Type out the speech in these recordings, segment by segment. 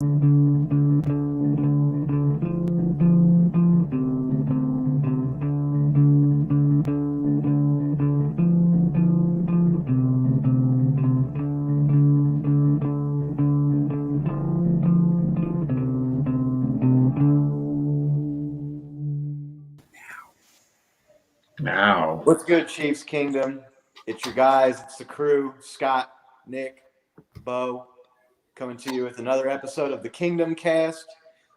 Now, What's good, Chiefs Kingdom? It's your guys. It's the crew. Scott, Nick, Bo, coming to you with another episode of the Kingdom Cast.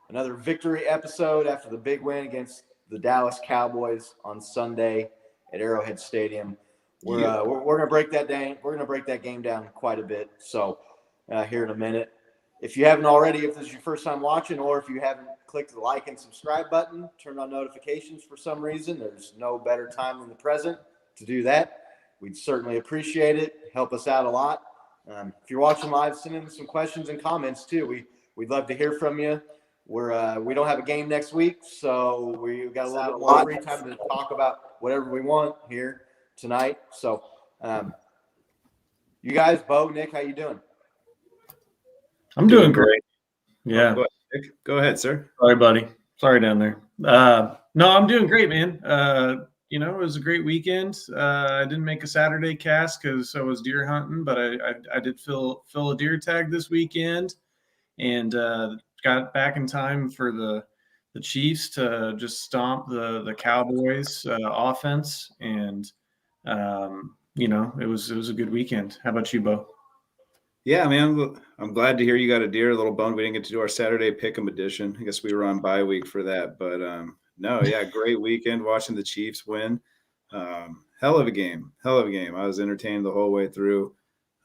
Another victory episode after the big win against the Dallas Cowboys on Sunday at Arrowhead Stadium. We're gonna break that down. We're gonna break that game down quite a bit. So here in a minute. If you haven't already, if this is your first time watching, or if you haven't clicked the like and subscribe button, turn on notifications for some reason, there's no better time than the present to do that. We'd certainly appreciate it. Help us out a lot. If you're watching live, send in some questions and comments too. We'd love to hear from you. We don't have a game next week, so we've got a little bit more free time to talk about whatever we want here tonight. So, you guys, Bo, Nick, how you doing? I'm doing great. Yeah. Go ahead, sir. Sorry, buddy. Sorry down there. No, I'm doing great, man. It was a great weekend. I didn't make a Saturday cast because I was deer hunting, but I did fill a deer tag this weekend, and got back in time for the Chiefs to just stomp the Cowboys offense, and it was a good weekend. How about you, Bo? Yeah, man, I'm glad to hear you got a deer. A little bummed we didn't get to do our Saturday Pick'em edition. I guess we were on bye week for that, but no, yeah, great weekend watching the Chiefs win. Hell of a game. I was entertained the whole way through.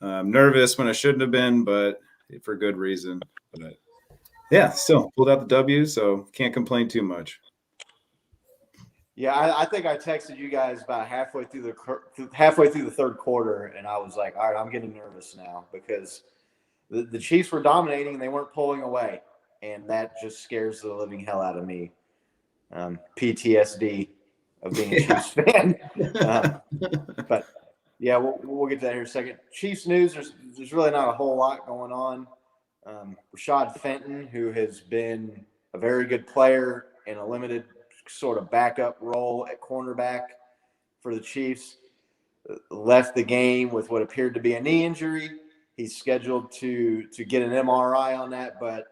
Nervous when I shouldn't have been, but for good reason. But yeah, still pulled out the W, so can't complain too much. Yeah, I think I texted you guys about halfway through the third quarter, and I was like, all right, I'm getting nervous now because the Chiefs were dominating and they weren't pulling away, and that just scares the living hell out of me. PTSD of being a Chiefs fan. But yeah, we'll get to that here in a second. Chiefs news, there's really not a whole lot going on. Rashad Fenton, who has been a very good player in a limited sort of backup role at cornerback for the Chiefs, left the game with what appeared to be a knee injury. He's scheduled to get an MRI on that, but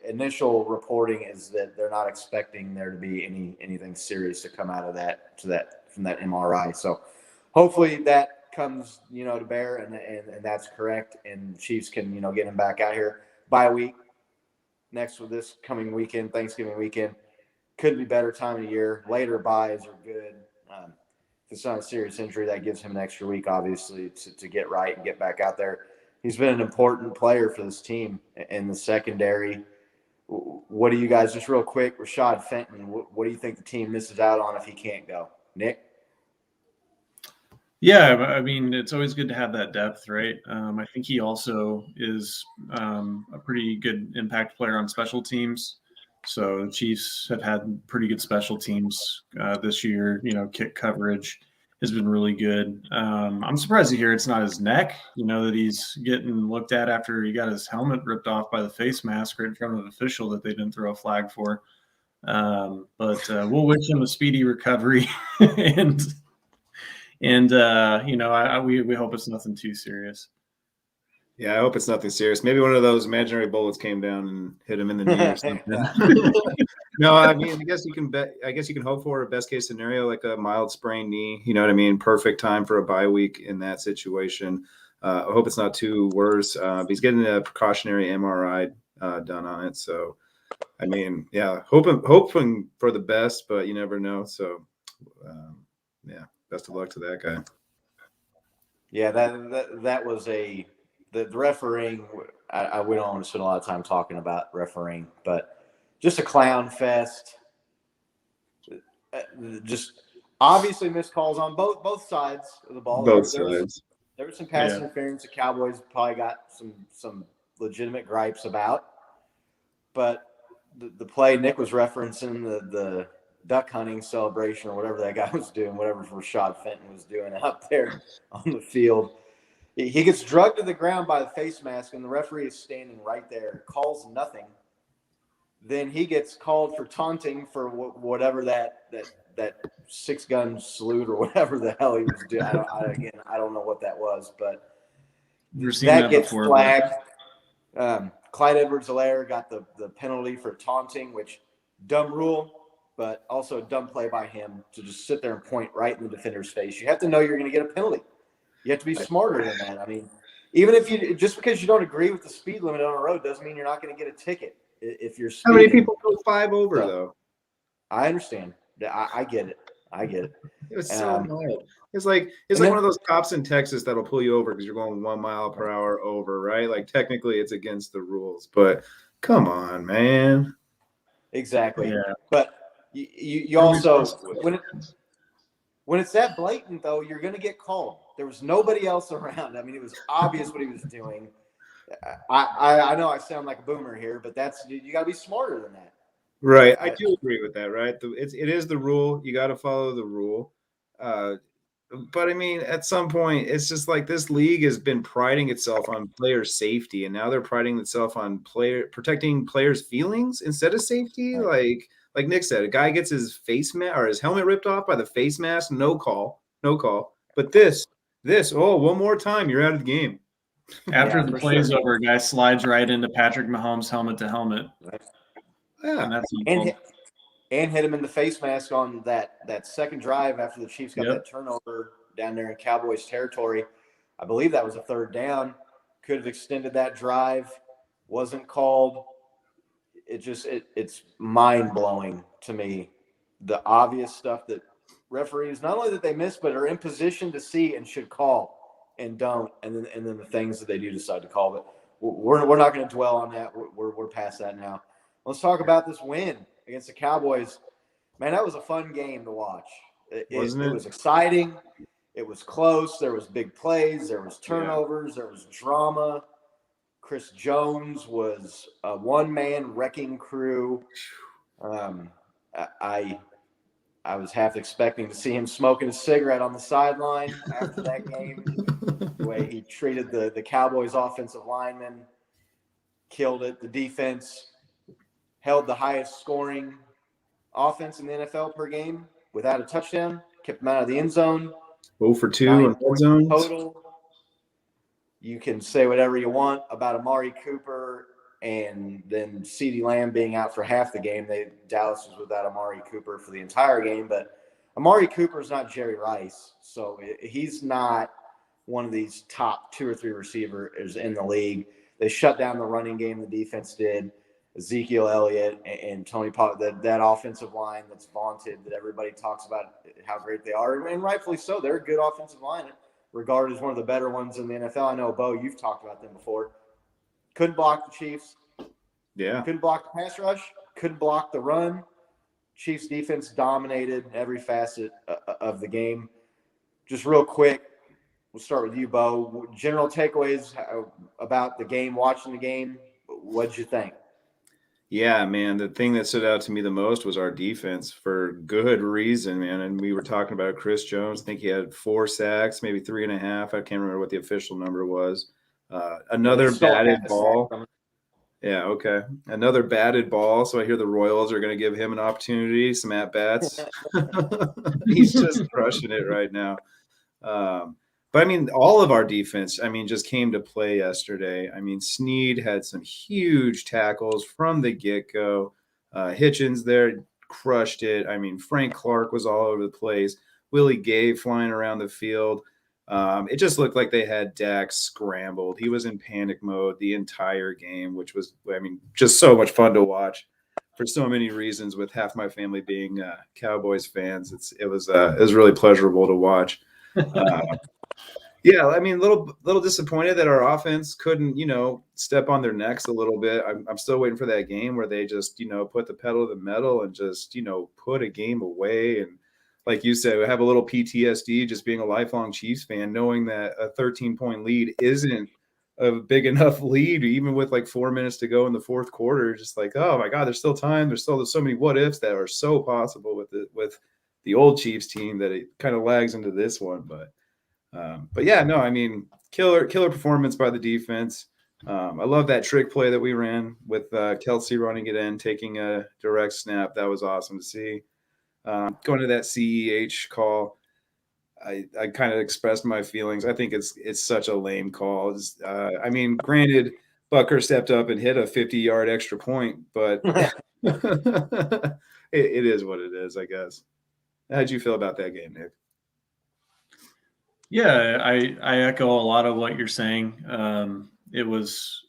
initial reporting is that they're not expecting there to be anything serious to come out of from that MRI. So hopefully that comes to bear and that's correct, and the Chiefs can get him back out here. Bye week next with this coming weekend, Thanksgiving weekend. Could be better time of year. Later buys are good. If it's not a serious injury, that gives him an extra week, obviously, to get right and get back out there. He's been an important player for this team in the secondary. What do you guys, just real quick, Rashad Fenton, what do you think the team misses out on if he can't go? Nick? Yeah, I mean, it's always good to have that depth, right? I think he also is a pretty good impact player on special teams. So the Chiefs have had pretty good special teams this year. Kick coverage has been really good. I'm surprised to hear it's not his neck, that he's getting looked at after he got his helmet ripped off by the face mask right in front of an official that they didn't throw a flag for. But we'll wish him a speedy recovery. and we hope it's nothing too serious. Yeah, I hope it's nothing serious. Maybe one of those imaginary bullets came down and hit him in the knee or something. No, I mean, I guess you can hope for a best case scenario, like a mild sprained knee. You know what I mean? Perfect time for a bye week in that situation. I hope it's not too worse. He's getting a precautionary MRI done on it. So, I mean, yeah, hoping for the best, but you never know. So, yeah, best of luck to that guy. Yeah, that was the refereeing. We don't want to spend a lot of time talking about refereeing, but just a clown fest. Just obviously missed calls on both sides of the ball. Both sides. There was some pass interference the Cowboys probably got some legitimate gripes about. But the play Nick was referencing, the duck hunting celebration or whatever that guy was doing, whatever Rashad Fenton was doing out there on the field. He gets drugged to the ground by the face mask, and the referee is standing right there, calls nothing. Then he gets called for taunting for whatever that 6-gun salute or whatever the hell he was doing. I don't know what that was, but that gets before, flagged. Clyde Edwards-Helaire got the penalty for taunting, which dumb rule, but also a dumb play by him to just sit there and point right in the defender's face. You have to know you're going to get a penalty. You have to be smarter than that. I mean, even if just because you don't agree with the speed limit on a road doesn't mean you're not going to get a ticket. If you're speeding. How many people go 5 over though? I understand. I get it. It was so mild. It's like one of those cops in Texas that'll pull you over because you're going 1 mile per hour over, right? Like technically it's against the rules, but come on, man. Exactly. Yeah. But you also when it's that blatant though, you're going to get called. There was nobody else around. I mean, it was obvious what he was doing. I know I sound like a boomer here, but you got to be smarter than that. Right. I do agree with that, right? It is the rule. You got to follow the rule. But I mean, at some point, it's just like this league has been priding itself on player safety, and now they're priding itself on protecting players' feelings instead of safety. Right. Like Nick said, a guy gets his face mask or his helmet ripped off by the face mask, no call. But this, one more time, you're out of the game. After the play's over, a guy slides right into Patrick Mahomes helmet to helmet. Right. Yeah, and that's and hit him in the face mask on that second drive after the Chiefs got that turnover down there in Cowboys territory. I believe that was a 3rd down. Could have extended that drive. Wasn't called. It's mind-blowing to me, the obvious stuff that referees, not only that they miss, but are in position to see and should call and don't, and then the things that they do decide to call. But we're not going to dwell on that. We're past that now. Let's talk about this win against the Cowboys. Man, that was a fun game to watch. It was exciting. It was close. There was big plays. There was turnovers. There was drama. Chris Jones was a one-man wrecking crew. I was half expecting to see him smoking a cigarette on the sideline after that game. The way he treated the Cowboys offensive linemen, killed it. The defense held the highest scoring offense in the NFL per game without a touchdown, kept them out of the end zone. 0 for 2 in red zones. Total. You can say whatever you want about Amari Cooper and then CeeDee Lamb being out for half the game. Dallas was without Amari Cooper for the entire game, but Amari Cooper is not Jerry Rice, so he's not one of these top 2 or 3 receivers in the league. They shut down the running game. The defense did. Ezekiel Elliott and Tony Pollard, that offensive line that's vaunted, that everybody talks about how great they are, and rightfully so. They're a good offensive line, regarded as one of the better ones in the NFL. I know, Bo, you've talked about them before. Couldn't block the Chiefs. Yeah. Couldn't block the pass rush. Couldn't block the run. Chiefs defense dominated every facet of the game. Just real quick, we'll start with you, Bo. General takeaways about the game, watching the game. What'd you think? Yeah, man, the thing that stood out to me the most was our defense for good reason, man. And we were talking about Chris Jones. I think he had 4 sacks, maybe 3.5. I can't remember what the official number was. Another batted ball. Yeah, okay. Another batted ball. So I hear the Royals are going to give him an opportunity, some at-bats. He's just crushing it right now. But, I mean, all of our defense, just came to play yesterday. Snead had some huge tackles from the get-go. Hitchens there crushed it. Frank Clark was all over the place. Willie Gay flying around the field. It just looked like they had Dak scrambled. He was in panic mode the entire game, which was, just so much fun to watch for so many reasons, with half my family being Cowboys fans. It was really pleasurable to watch. Yeah, little disappointed that our offense couldn't, step on their necks a little bit. I'm still waiting for that game where they just, put the pedal to the metal and just, put a game away. And like you said, we have a little PTSD just being a lifelong Chiefs fan, knowing that a 13-point lead isn't a big enough lead, even with like 4 minutes to go in the fourth quarter. Just like, oh my God, there's still time. There's so many what ifs that are so possible with the old Chiefs team that it kind of lags into this one. But yeah, no, killer performance by the defense. I love that trick play that we ran with Kelsey running it in, taking a direct snap. That was awesome to see. Going to that CEH call, I kind of expressed my feelings. I think it's such a lame call. I mean, granted, Bucker stepped up and hit a 50-yard extra point, but it is what it is, I guess. How'd you feel about that game, Nick? Yeah, I echo a lot of what you're saying. It was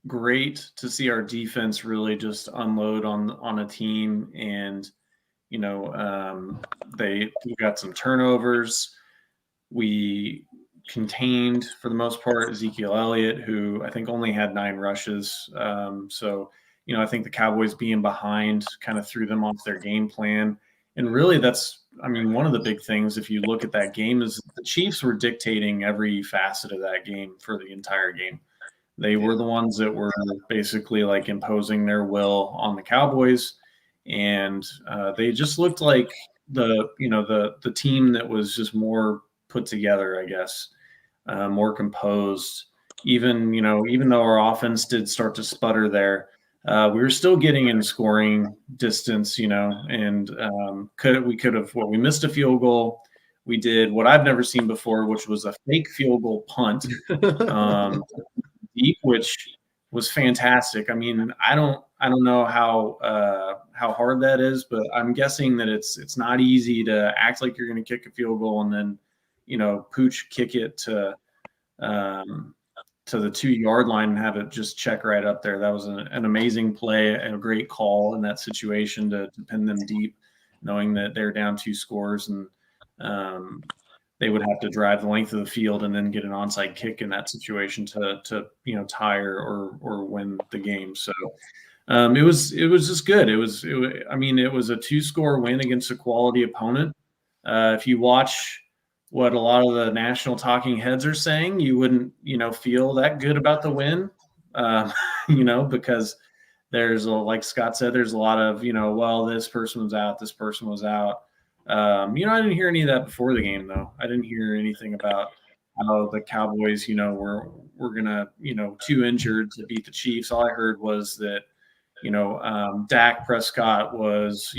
great to see our defense really just unload on a team, and we got some turnovers. We contained, for the most part, Ezekiel Elliott, who I think only had 9 rushes. So I think the Cowboys being behind kind of threw them off their game plan. And really one of the big things, if you look at that game, is the Chiefs were dictating every facet of that game for the entire game. They were the ones that were basically like imposing their will on the Cowboys. And they just looked like the team that was just more put together, I guess, more composed. Even though our offense did start to sputter there, we were still getting in scoring distance, and we missed a field goal. We did what I've never seen before, which was a fake field goal punt, deep, which was fantastic. I mean, I don't know how hard that is, but I'm guessing that it's not easy to act like you're going to kick a field goal and then, pooch kick it to the 2-yard line and have it just check right up there. That was an amazing play and a great call in that situation to pin them deep, knowing that they're down 2 scores and they would have to drive the length of the field and then get an onside kick in that situation to tie or win the game. So it was just good. It was a 2-score win against a quality opponent. If you watch what a lot of the national talking heads are saying, you wouldn't feel that good about the win, because there's like Scott said, there's a lot of this person was out, this person was out. I didn't hear any of that before the game, though. I didn't hear anything about how the Cowboys, were gonna, 2 injured to beat the Chiefs. All I heard was that, Dak Prescott was,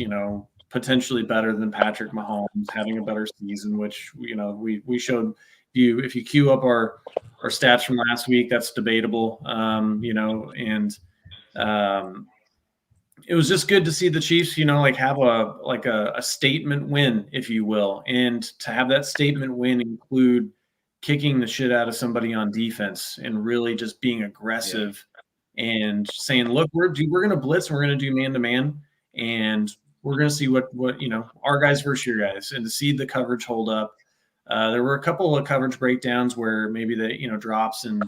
potentially better than Patrick Mahomes, having a better season, which we showed. If you queue up our stats from last week, that's debatable. It was just good to see the Chiefs, have a statement win, if you will, and to have that statement win include kicking the shit out of somebody on defense and really just being aggressive and saying, look, we're going to blitz, and we're going to do man-to-man, and we're going to see what our guys versus your guys, and to see the coverage hold up. There were a couple of coverage breakdowns where maybe the drops and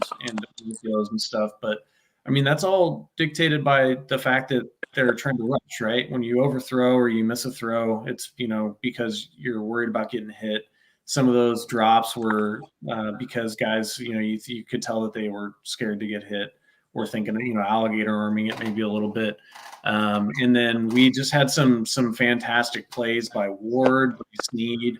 goes and stuff, but I mean that's all dictated by the fact that they're trying to rush, right? When you overthrow or you miss a throw, it's because you're worried about getting hit. Some of those drops were because guys, you could tell that they were scared to get hit, or thinking alligator arming it maybe a little bit. And then we just had some fantastic plays by Ward, by Snead,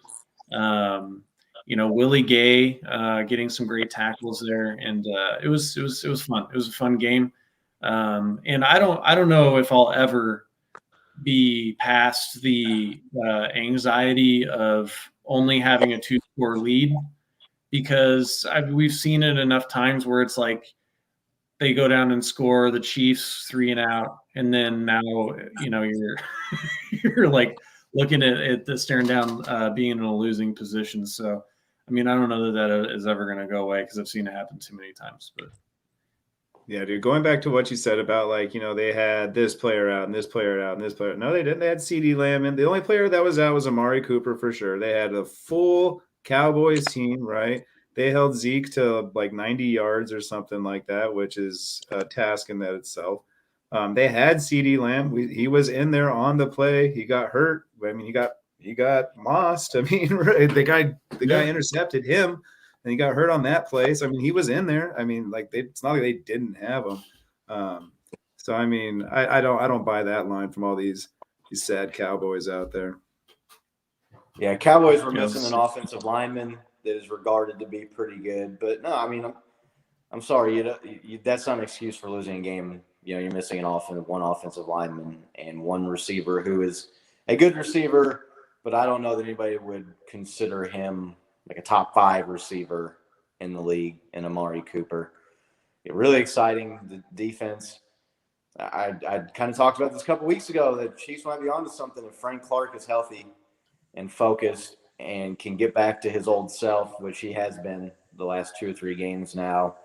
Willie Gay getting some great tackles there, and it was fun. It was a fun game, and I don't know if I'll ever be past the anxiety of only having a 2-score lead, because we've seen it enough times where it's like they go down and score, the Chiefs 3 and out, and then now you're like looking at the staring down, being in a losing position. So I mean, I don't know that is ever going to go away, because I've seen it happen too many times. But yeah, dude, going back to what you said about they had this player out and this player out and this player. No, they didn't. They had CeeDee Lamb, and the only player that was out was Amari Cooper for sure. They had a full Cowboys team, right? They held Zeke to 90 yards or something like that, which is a task in that itself. They had CeeDee Lamb. He was in there on the play. He got hurt. I mean, he got mossed. I mean, the guy intercepted him, and he got hurt on that play. So I mean, he was in there. I mean, it's not like they didn't have him. So I mean, I don't buy that line from all these sad Cowboys out there. Yeah, Cowboys were missing an offensive lineman. that is regarded to be pretty good. But no, I mean, I'm sorry, that's not an excuse for losing a game. You're missing one offensive lineman and one receiver who is a good receiver, but I don't know that anybody would consider him like a top 5 receiver in the league in Amari Cooper. Really exciting, the defense. I kind of talked about this a couple weeks ago that Chiefs might be onto something if Frank Clark is healthy and focused and can get back to his old self, which he has been the last 2 or 3 games now.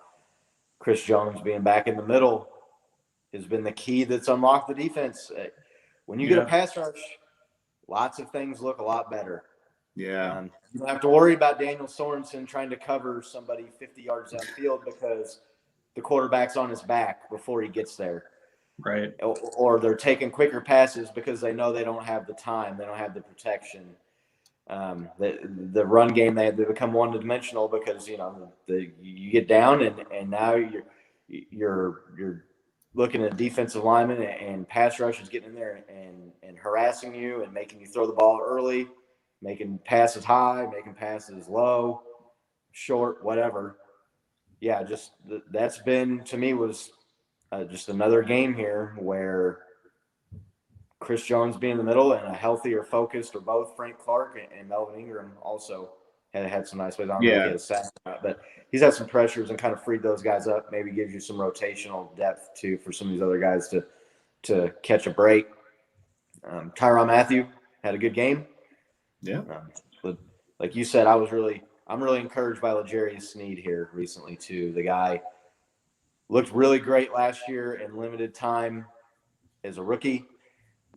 Chris Jones being back in the middle has been the key that's unlocked the defense. When you get a pass rush, lots of things look a lot better. Yeah. You don't have to worry about Daniel Sorensen trying to cover somebody 50 yards downfield because the quarterback's on his back before he gets there. Right. Or they're taking quicker passes because they know they don't have the time. They don't have the protection. The run game, they become one-dimensional because, you get down and now you're looking at defensive linemen and pass rushers getting in there and harassing you and making you throw the ball early, making passes high, making passes low, short, whatever. Yeah, just that's been, to me, was just another game here where Chris Jones being in the middle and a healthier, focused, or both Frank Clark and Melvin Ingram also had some nice plays. I don't know if he had a sack, but he's had some pressures and kind of freed those guys up. Maybe gives you some rotational depth too for some of these other guys to catch a break. Kyron Matthew had a good game. Yeah. But like you said, I'm really encouraged by L'Jarius Sneed here recently too. The guy looked really great last year in limited time as a rookie.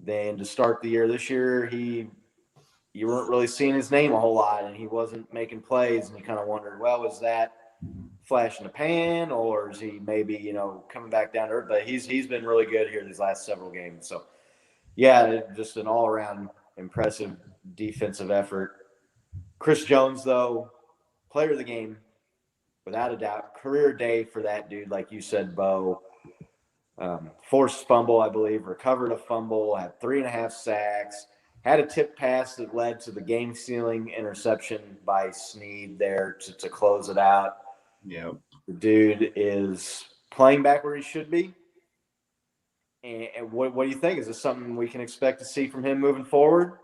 Then to start the year this year, you weren't really seeing his name a whole lot, and he wasn't making plays, and you kind of wondered, well, is that flash in the pan, or is he maybe, coming back down to earth? But he's been really good here these last several games. So, yeah, just an all-around impressive defensive effort. Chris Jones, though, player of the game, without a doubt. Career day for that dude, like you said, Bo. Forced fumble, I believe, recovered a fumble, had 3.5 sacks, had a tip pass that led to the game-sealing interception by Sneed there to close it out. Yeah. The dude is playing back where he should be. And what do you think? Is this something we can expect to see from him moving forward?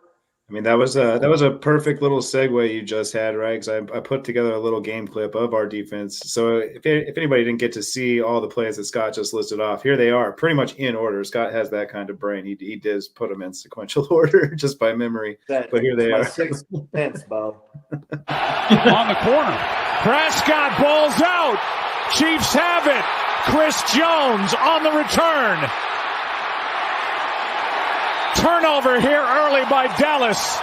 I mean, that was a perfect little segue you just had, right? Because I put together a little game clip of our defense. So if anybody didn't get to see all the plays that Scott just listed off, here they are, pretty much in order. Scott has that kind of brain. He does put them in sequential order just by memory. But here they are. 6 cents, Bo. On the corner. Prescott balls out. Chiefs have it. Chris Jones on the return. Turnover here early by Dallas.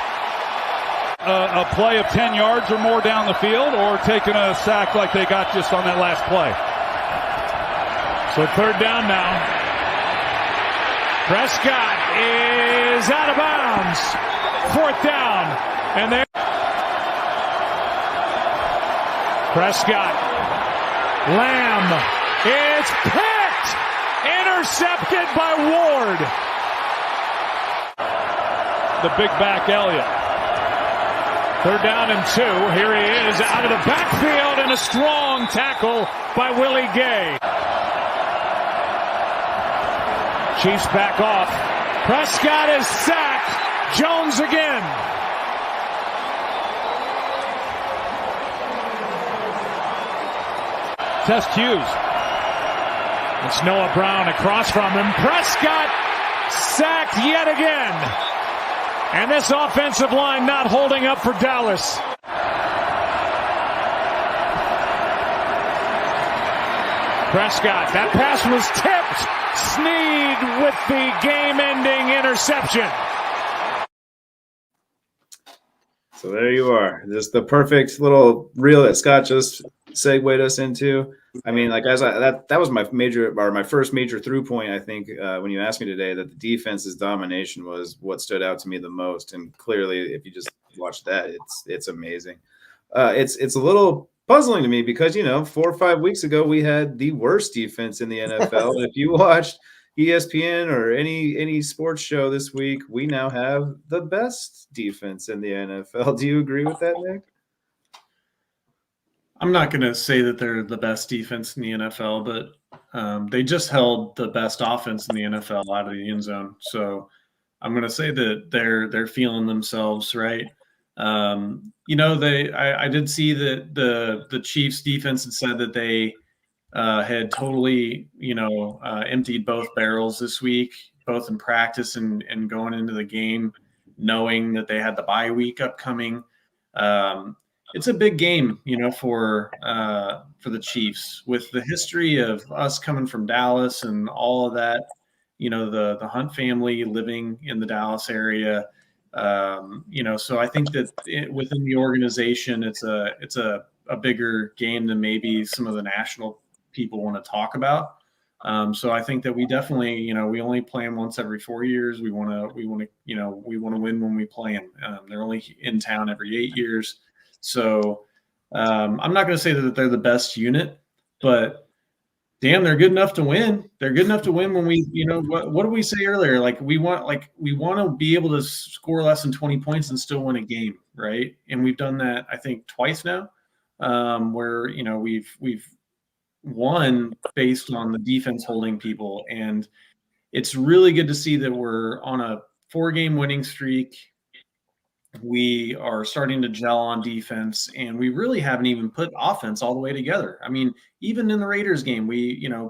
A play of 10 yards or more down the field, or taking a sack like they got just on that last play. So 3rd down now. Prescott is out of bounds. 4th down. And there. Prescott. Lamb. It's picked. Intercepted by Ward. The big back Elliott. 3rd down and 2. Here he is out of the backfield, and a strong tackle by Willie Gay. Chiefs back off. Prescott is sacked. Jones again. Test Hughes. It's Noah Brown across from him. Prescott sacked yet again. And this offensive line not holding up for Dallas. Prescott, that pass was tipped. Sneed with the game-ending interception. So there you are. This is the perfect little reel that Scott just segued us into. I mean, like that was my first major through point. I think when you asked me today, that the defense's domination was what stood out to me the most. And clearly, if you just watch that, it's amazing. It's a little puzzling to me because 4 or 5 weeks ago we had the worst defense in the NFL. And if you watched ESPN or any sports show this week, we now have the best defense in the NFL. Do you agree with that, Nick? I'm not going to say that they're the best defense in the NFL, but they just held the best offense in the NFL out of the end zone. So I'm going to say that they're feeling themselves, right. I did see that the Chiefs defense had said that they had totally, emptied both barrels this week, both in practice and going into the game, knowing that they had the bye week upcoming. It's a big game, for the Chiefs with the history of us coming from Dallas and all of that. The Hunt family living in the Dallas area. So I think that within the organization, it's a bigger game than maybe some of the national people want to talk about. So I think that we definitely, we only play them once every 4 years. We want to win when we play them. They're only in town every 8 years. So I'm not going to say that they're the best unit, but damn, they're good enough to win. They're good enough to win when we, what did we say earlier? We want to be able to score less than 20 points and still win a game, right? And we've done that, I think, twice now, where we've won based on the defense holding people, and it's really good to see that we're on a 4-game winning streak. We are starting to gel on defense, and we really haven't even put offense all the way together. I mean, even in the Raiders game,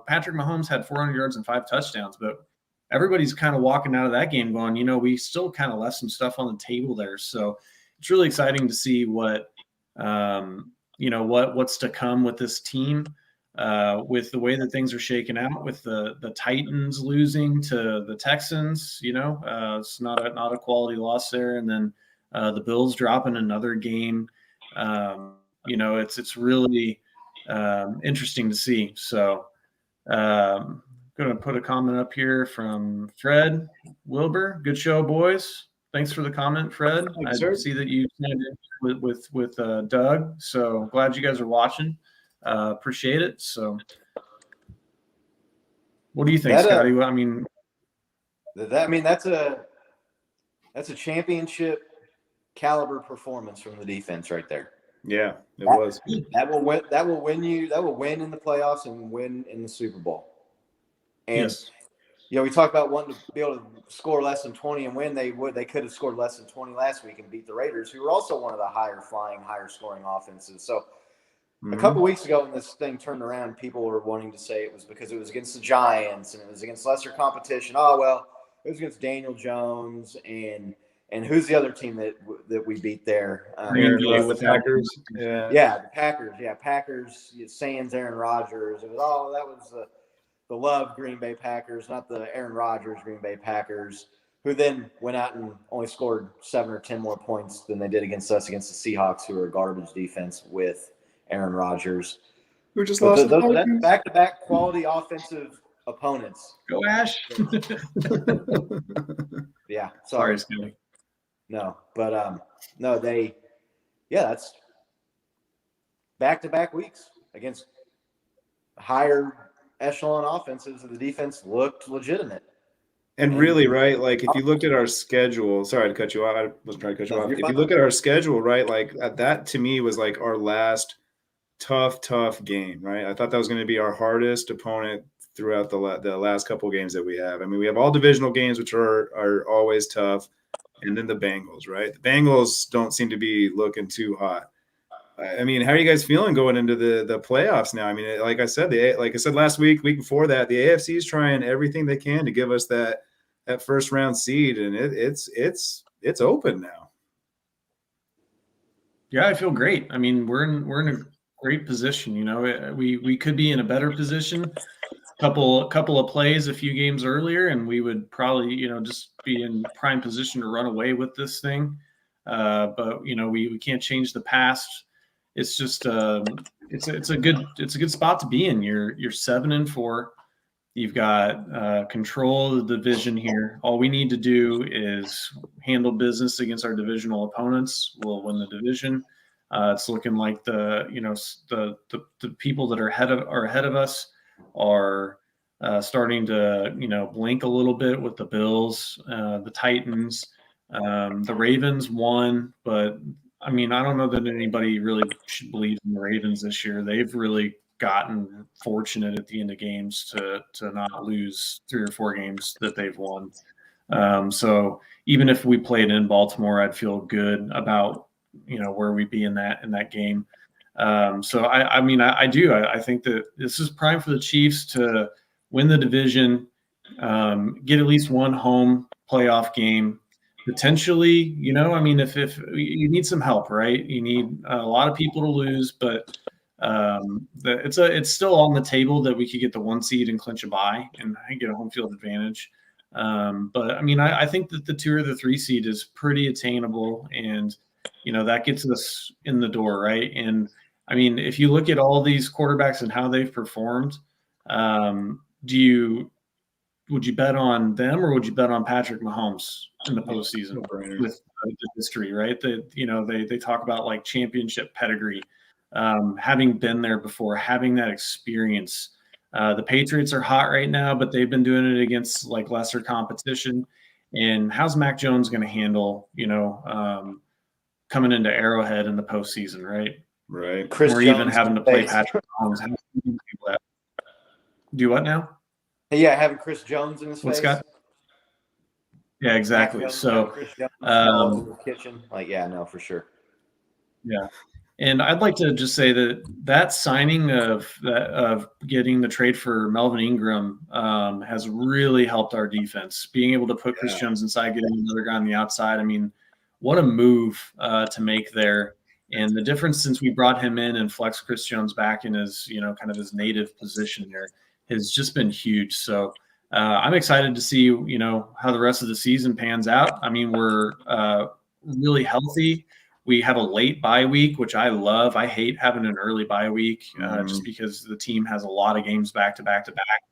Patrick Mahomes had 400 yards and 5 touchdowns, but everybody's kind of walking out of that game going, we still kind of left some stuff on the table there. So it's really exciting to see what's to come with this team, with the way that things are shaking out, with the Titans losing to the Texans. It's not a quality loss there, and then the Bills dropping another game. It's really interesting to see. So I'm going to put a comment up here from Fred Wilbur. Good show, boys. Thanks for the comment, Fred. I see that you signed in with Doug. So glad you guys are watching. Appreciate it. So what do you think, Scotty? Well, that's a championship caliber performance from the defense right there. Yeah, it was. That will win in the playoffs and win in the Super Bowl. And yes. we talk about wanting to be able to score less than 20 and win. They could have scored less than 20 last week and beat the Raiders, who were also one of the higher scoring offenses. So a couple weeks ago when this thing turned around, people were wanting to say it was because it was against the Giants and it was against lesser competition. Oh, well, it was against Daniel Jones and who's the other team that we beat there? The Packers. Yeah, the Packers. Yeah, Packers, sans Aaron Rodgers. It was that was the love Green Bay Packers, not the Aaron Rodgers Green Bay Packers, who then went out and only scored 7 or 10 more points than they did against us, against the Seahawks, who are a garbage defense with Aaron Rodgers. Who just lost that's back-to-back quality offensive opponents. Go Ash. Yeah, sorry, Scotty. No, but that's back-to-back weeks against higher echelon offenses. The defense looked legitimate. And really, right, like if you looked at our schedule, sorry to cut you off. I wasn't trying to cut you off. If you look at our schedule, right, like that to me was like our last tough game, right? I thought that was going to be our hardest opponent throughout the last couple of games that we have. I mean, we have all divisional games, which are always tough. And then the Bengals, right? The Bengals don't seem to be looking too hot. I mean, how are you guys feeling going into the playoffs now? I mean, like I said last week before that, the AFC is trying everything they can to give us that first round seed, and it's open now. Yeah, I feel great. I mean, we're in a great position. We could be in a better position. Couple of plays a few games earlier, and we would probably just be in prime position to run away with this thing. But we can't change the past. It's just it's a good spot to be in. You're 7-4. You've got control of the division here. All we need to do is handle business against our divisional opponents. We'll win the division. It's looking like the people that are ahead of us are starting to blink a little bit with the Bills, the Titans, the Ravens won, but I mean, I don't know that anybody really should believe in the Ravens this year. They've really gotten fortunate at the end of games to not lose 3 or 4 games that they've won. So even if we played in Baltimore, I'd feel good about where we'd be in that game. So I mean I do. I think that this is prime for the Chiefs to win the division, get at least one home playoff game. Potentially, I mean, if you need some help, right? You need a lot of people to lose, but it's still on the table that we could get the 1 seed and clinch a bye and get a home field advantage. But I mean, I think that the 2 or the 3 seed is pretty attainable, and that gets us in the door, right? And I mean, if you look at all these quarterbacks and how they've performed, would you bet on them or would you bet on Patrick Mahomes in the postseason with the history, right? They talk about like championship pedigree, having been there before, having that experience. The Patriots are hot right now, but they've been doing it against like lesser competition. And how's Mac Jones going to handle, coming into Arrowhead in the postseason, right? Right. Chris or Jones even having to play Patrick Mahomes. Do what now? Yeah, having Chris Jones in his What's face. got? Yeah, exactly. So, Chris Jones all over the kitchen. Like, yeah, no, for sure. Yeah. And I'd like to just say that signing of getting the trade for Melvin Ingram has really helped our defense. Being able to put Chris Jones inside, getting another guy on the outside. I mean, what a move to make there. And the difference since we brought him in and flexed Chris Jones back in his, kind of his native position there has just been huge. So I'm excited to see, how the rest of the season pans out. I mean, we're really healthy. We have a late bye week, which I love. I hate having an early bye week just because the team has a lot of games back to back to back.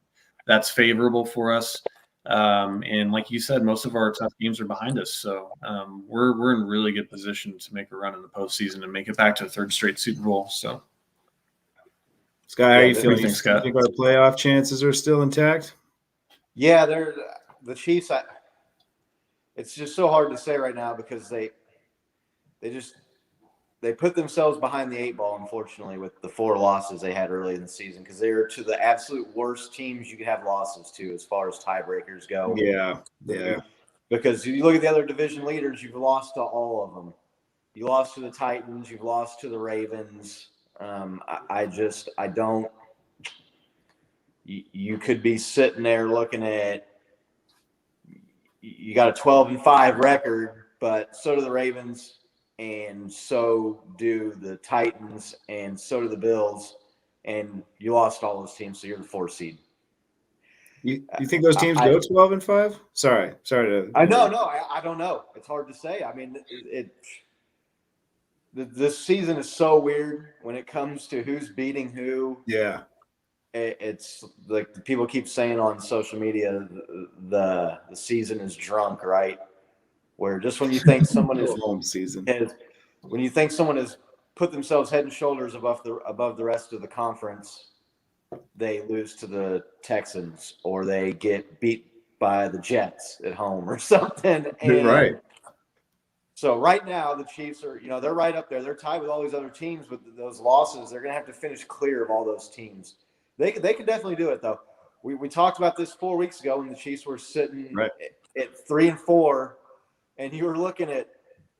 That's favorable for us. And like you said, most of our tough games are behind us. So we're in really good position to make a run in the postseason and make it back to a 3rd straight Super Bowl. So, Sky, how are you feeling? Think, Scott? You think our playoff chances are still intact? Yeah, they're the Chiefs. It's just so hard to say right now because they put themselves behind the 8 ball, unfortunately, with the 4 losses they had early in the season because they were to the absolute worst teams you could have losses to as far as tiebreakers go. Yeah. Because you look at the other division leaders, you've lost to all of them. You lost to the Titans. You've lost to the Ravens. I don't. You could be sitting there looking at. You got a 12-5 record, but so do the Ravens. And so do the Titans, and so do the Bills, and you lost all those teams, so you're the 4th seed. You think those teams go 12-5? Sorry to. I know, no, I don't know. It's hard to say. I mean, this season is so weird when it comes to who's beating who. Yeah, it's like the people keep saying on social media, the season is drunk, right? Where just when you think someone is home season, when you think someone has put themselves head and shoulders above the rest of the conference, they lose to the Texans or they get beat by the Jets at home or something. And right. So right now the Chiefs are, they're right up there. They're tied with all these other teams, but those losses, they're going to have to finish clear of all those teams. They can definitely do it though. We talked about this 4 weeks ago when the Chiefs were sitting at 3-4. And you were looking at,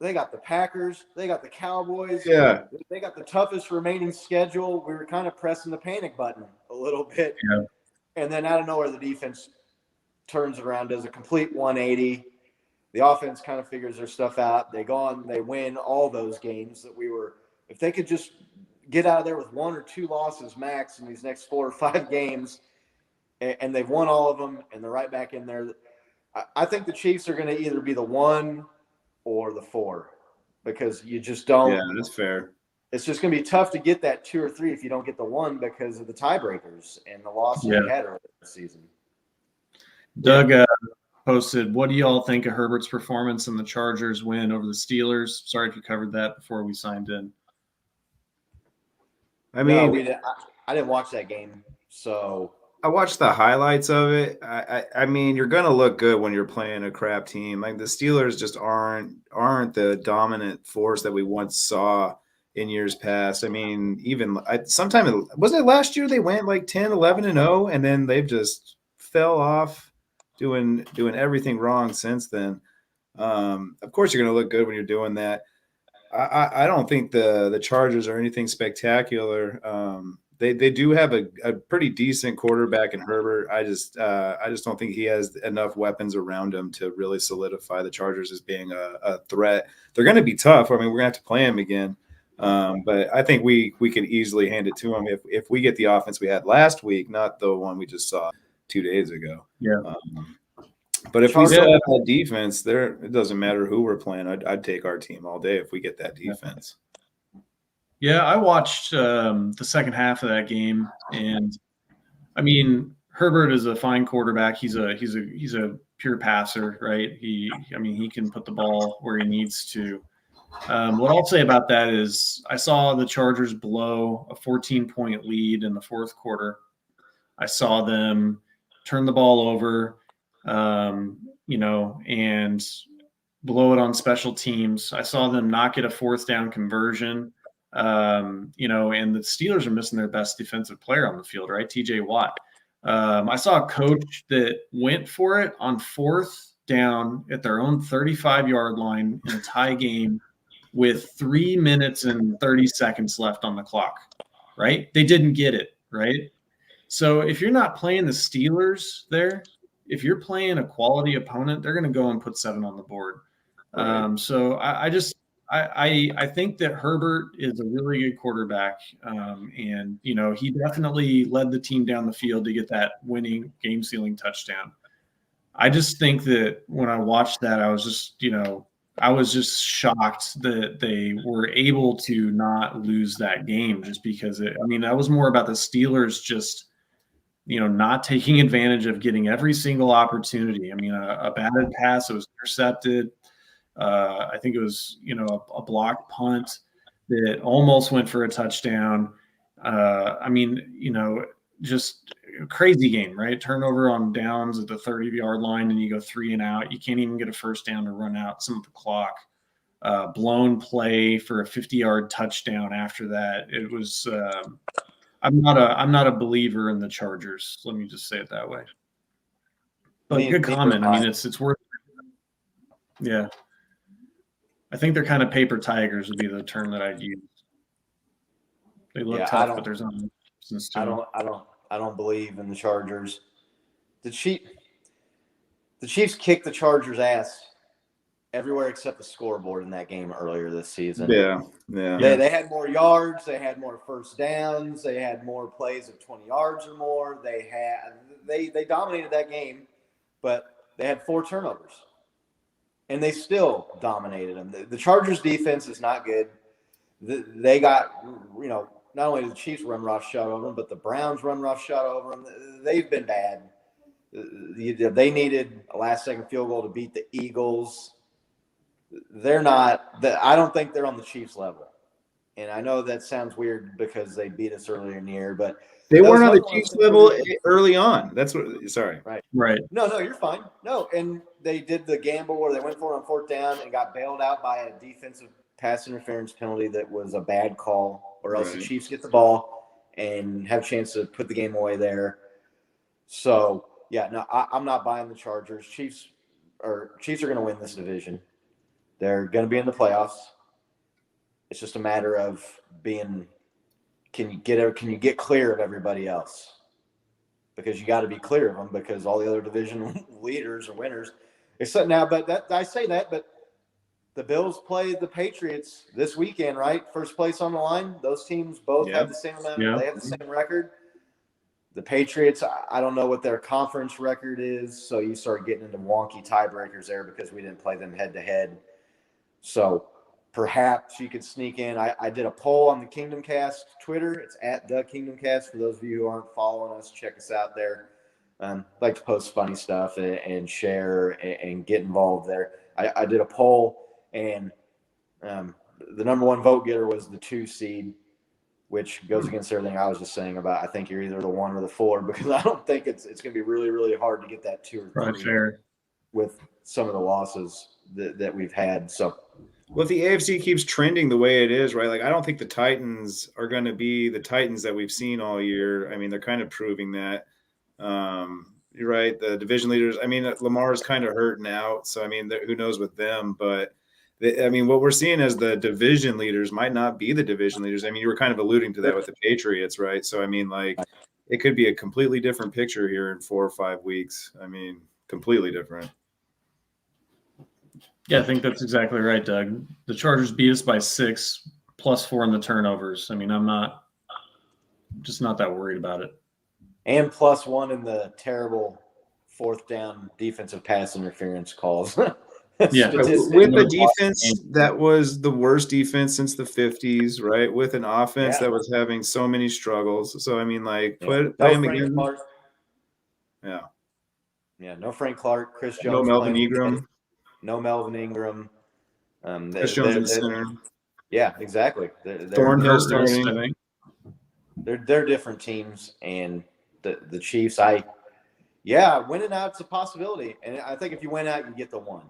they got the Packers, they got the Cowboys, they got the toughest remaining schedule. We were kind of pressing the panic button a little bit. Yeah. And then out of nowhere, the defense turns around, does a complete 180. The offense kind of figures their stuff out. They go on, they win all those games that if they could just get out of there with 1 or 2 losses max in these next 4 or 5 games, and they've won all of them, and they're right back in there. I think the Chiefs are going to either be the 1 or the 4 because you just don't. Yeah, that's fair. It's just going to be tough to get that 2 or 3 if you don't get the 1 because of the tiebreakers and the losses you had earlier this season. Doug posted, what do you all think of Herbert's performance in the Chargers win over the Steelers? Sorry if you covered that before we signed in. I mean, I didn't watch that game, so I watched the highlights of it. I mean, you're gonna look good when you're playing a crap team. Like the Steelers just aren't the dominant force that we once saw in years past. I mean, even sometime wasn't it last year they went like 10, 11-0, and then they've just fell off doing everything wrong since then. Of course, you're gonna look good when you're doing that. I don't think the Chargers are anything spectacular. They do have a pretty decent quarterback in Herbert. I just don't think he has enough weapons around him to really solidify the Chargers as being a threat. They're going to be tough. I mean, we're going to have to play them again. But I think we could easily hand it to them if we get the offense we had last week, not the one we just saw 2 days ago. Yeah. But if we still have that defense, it doesn't matter who we're playing. I'd take our team all day if we get that defense. Yeah, I watched the second half of that game, and I mean, Herbert is a fine quarterback. He's a pure passer, right? He can put the ball where he needs to. What I'll say about that is I saw the Chargers blow a 14-point lead in the fourth quarter. I saw them turn the ball over, and blow it on special teams. I saw them not get a fourth down conversion. And the Steelers are missing their best defensive player on the field, right? TJ Watt. I saw a coach that went for it on fourth down at their own 35-yard line in a tie game with 3 minutes and 30 seconds left on the clock, right? They didn't get it, right? So if you're not playing the Steelers there, if you're playing a quality opponent, they're going to go and put 7 on the board. So I think that Herbert is a really good quarterback, and he definitely led the team down the field to get that winning game-sealing touchdown. I just think that when I watched that, I was just shocked that they were able to not lose that game, just because that was more about the Steelers just not taking advantage of getting every single opportunity. I mean, a batted pass that was intercepted. I think it was, a blocked punt that almost went for a touchdown. Just a crazy game, right? Turnover on downs at the 30-yard line, and you go 3 and out. You can't even get a first down to run out some of the clock. Blown play for a 50-yard touchdown after that. It was. I'm not a believer in the Chargers. Let me just say it that way. But good comment. I mean, it's worth. Yeah. I think they're kind of paper tigers would be the term that I'd use. They look tough, but there's not substance to them. I don't believe in the Chargers. The Chiefs kicked the Chargers' ass everywhere except the scoreboard in that game earlier this season. Yeah. They had more yards. They had more first downs. They had more plays of 20 yards or more. They dominated that game, but they had 4 turnovers. And they still dominated them. The Chargers' defense is not good. They got, not only did the Chiefs run roughshod over them, but the Browns run roughshod over them. They've been bad. They needed a last-second field goal to beat the Eagles. They're not. I don't think they're on the Chiefs' level. And I know that sounds weird because they beat us earlier in the year, but they weren't on the Chiefs' level early on. That's what. Sorry. Right. No, you're fine. No, and they did the gamble where they went for it on fourth down and got bailed out by a defensive pass interference penalty that was a bad call, or else the Chiefs get the ball and have a chance to put the game away there. So, I'm not buying the Chargers. Chiefs are going to win this division. They're going to be in the playoffs. It's just a matter of can you get clear of everybody else? Because you got to be clear of them because all the other division leaders are winners. But the Bills play the Patriots this weekend, right? First place on the line. Those teams both have the same amount. They have the same record. The Patriots, I don't know what their conference record is, so you start getting into wonky tiebreakers there because we didn't play them head-to-head. So perhaps you could sneak in. I did a poll on the Kingdom Cast Twitter. It's at the Kingdom Cast. For those of you who aren't following us, check us out there. I like to post funny stuff and share and get involved there. I did a poll, and the number one vote getter was the 2 seed. which goes against everything I was just saying about I think you're either the 1 or the 4, because I don't think it's going to be really, really hard to get that 2 or 3 Probably fair. with some of the losses that we've had. So, well, if the AFC keeps trending the way it is, right? Like, I don't think the Titans are going to be the Titans that we've seen all year. I mean, they're kind of proving that. You're right. The division leaders, I mean, Lamar's kind of hurting out. So, I mean, who knows with them, but I mean, what we're seeing as the division leaders might not be the division leaders. I mean, you were kind of alluding to that with the Patriots, right? So, I mean, like, it could be a completely different picture here in 4 or 5 weeks. I mean, completely different. Yeah, I think that's exactly right, Doug. The Chargers beat us by 6 plus 4 in the turnovers. I mean, I'm just not that worried about it. And +1 in the terrible 4th down defensive pass interference calls. Yeah, with a defense that was the worst defense since the 50s, right? With an offense that was having so many struggles. So, I mean, like, play him again. Clark. Yeah. Yeah, no Frank Clark, Chris Jones. No Melvin Ingram. No Melvin Ingram. Chris Jones in center. Yeah, exactly. Thornhill starting. They're different teams, and the Chiefs. Winning out's a possibility, and I think if you win out, you get the 1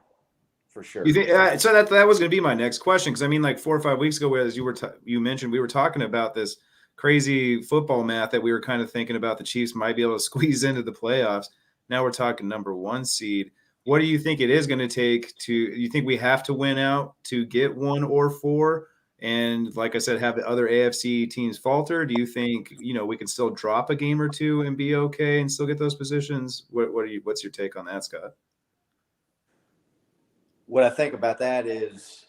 for sure. You think so? That was going to be my next question, because I mean, like 4 or 5 weeks ago, as you mentioned, we were talking about this crazy football math that we were kind of thinking about the Chiefs might be able to squeeze into the playoffs. Now we're talking number 1 seed. What do you think it is going to take you think we have to win out to get 1 or 4? And like I said, have the other AFC teams falter? Do you think, we can still drop a game or 2 and be okay and still get those positions? What's your take on that, Scott? What I think about that is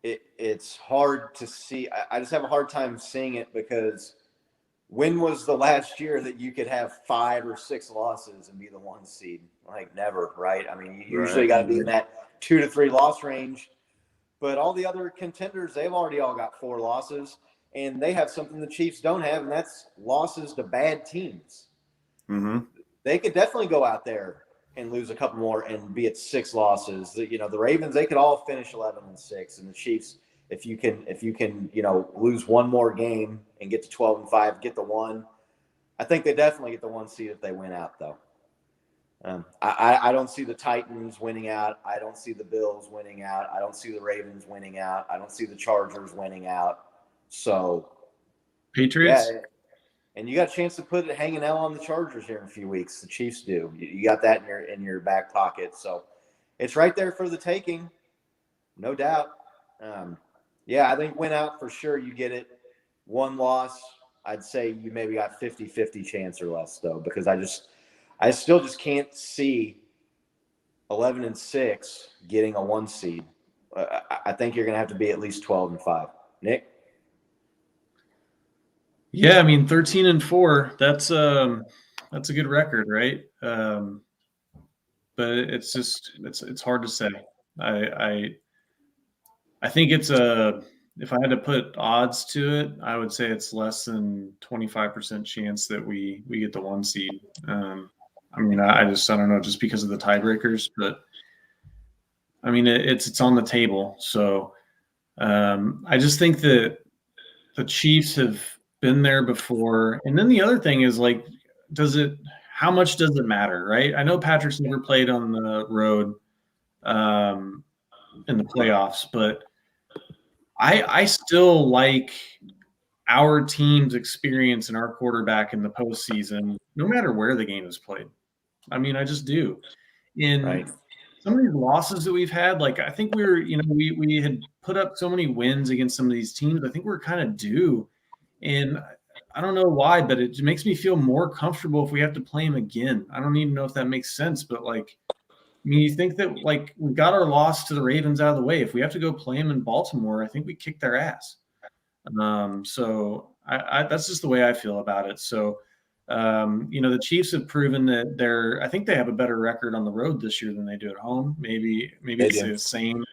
it's hard to see. I just have a hard time seeing it, because when was the last year that you could have 5 or 6 losses and be the 1 seed? Like, never, right? I mean, you usually got to be in that 2 to 3 loss range. But all the other contenders, they've already all got 4 losses, and they have something the Chiefs don't have, and that's losses to bad teams. Mm-hmm. They could definitely go out there and lose a couple more and be at 6 losses. The Ravens, they could all finish 11-6, and the Chiefs, if you can, lose 1 more game and get to 12-5, get the 1. I think they definitely get the 1 seed if they win out, though. I don't see the Titans winning out. I don't see the Bills winning out. I don't see the Ravens winning out. I don't see the Chargers winning out. So, Patriots? Yeah, and you got a chance to put it hanging out on the Chargers here in a few weeks. The Chiefs do. You got that in your back pocket. So it's right there for the taking, no doubt. I think win out for sure. You get it. 1 loss, I'd say you maybe got 50-50 chance or less, though, because I still just can't see 11-6 getting a 1 seed. I think you're going to have to be at least 12-5. Nick? Yeah, I mean 13-4. That's a good record, right? But it's just it's hard to say. I think if I had to put odds to it, I would say it's less than 25% chance that we get the 1 seed. I mean, I don't know, just because of the tiebreakers, but I mean, it's on the table. So I just think that the Chiefs have been there before. And then the other thing is, like, how much does it matter, right? I know Patrick's never played on the road in the playoffs, but I still like our team's experience and our quarterback in the postseason, no matter where the game is played. I mean, I just do. In some of these losses that we've had, like, I think we had put up so many wins against some of these teams. I think we're kind of due. And I don't know why, but it makes me feel more comfortable if we have to play them again. I don't even know if that makes sense, but, like, I mean, you think that, like, we got our loss to the Ravens out of the way. If we have to go play them in Baltimore, I think we kick their ass. So that's just the way I feel about it. So, the Chiefs have proven that I think they have a better record on the road this year than they do at home. Maybe it's the same.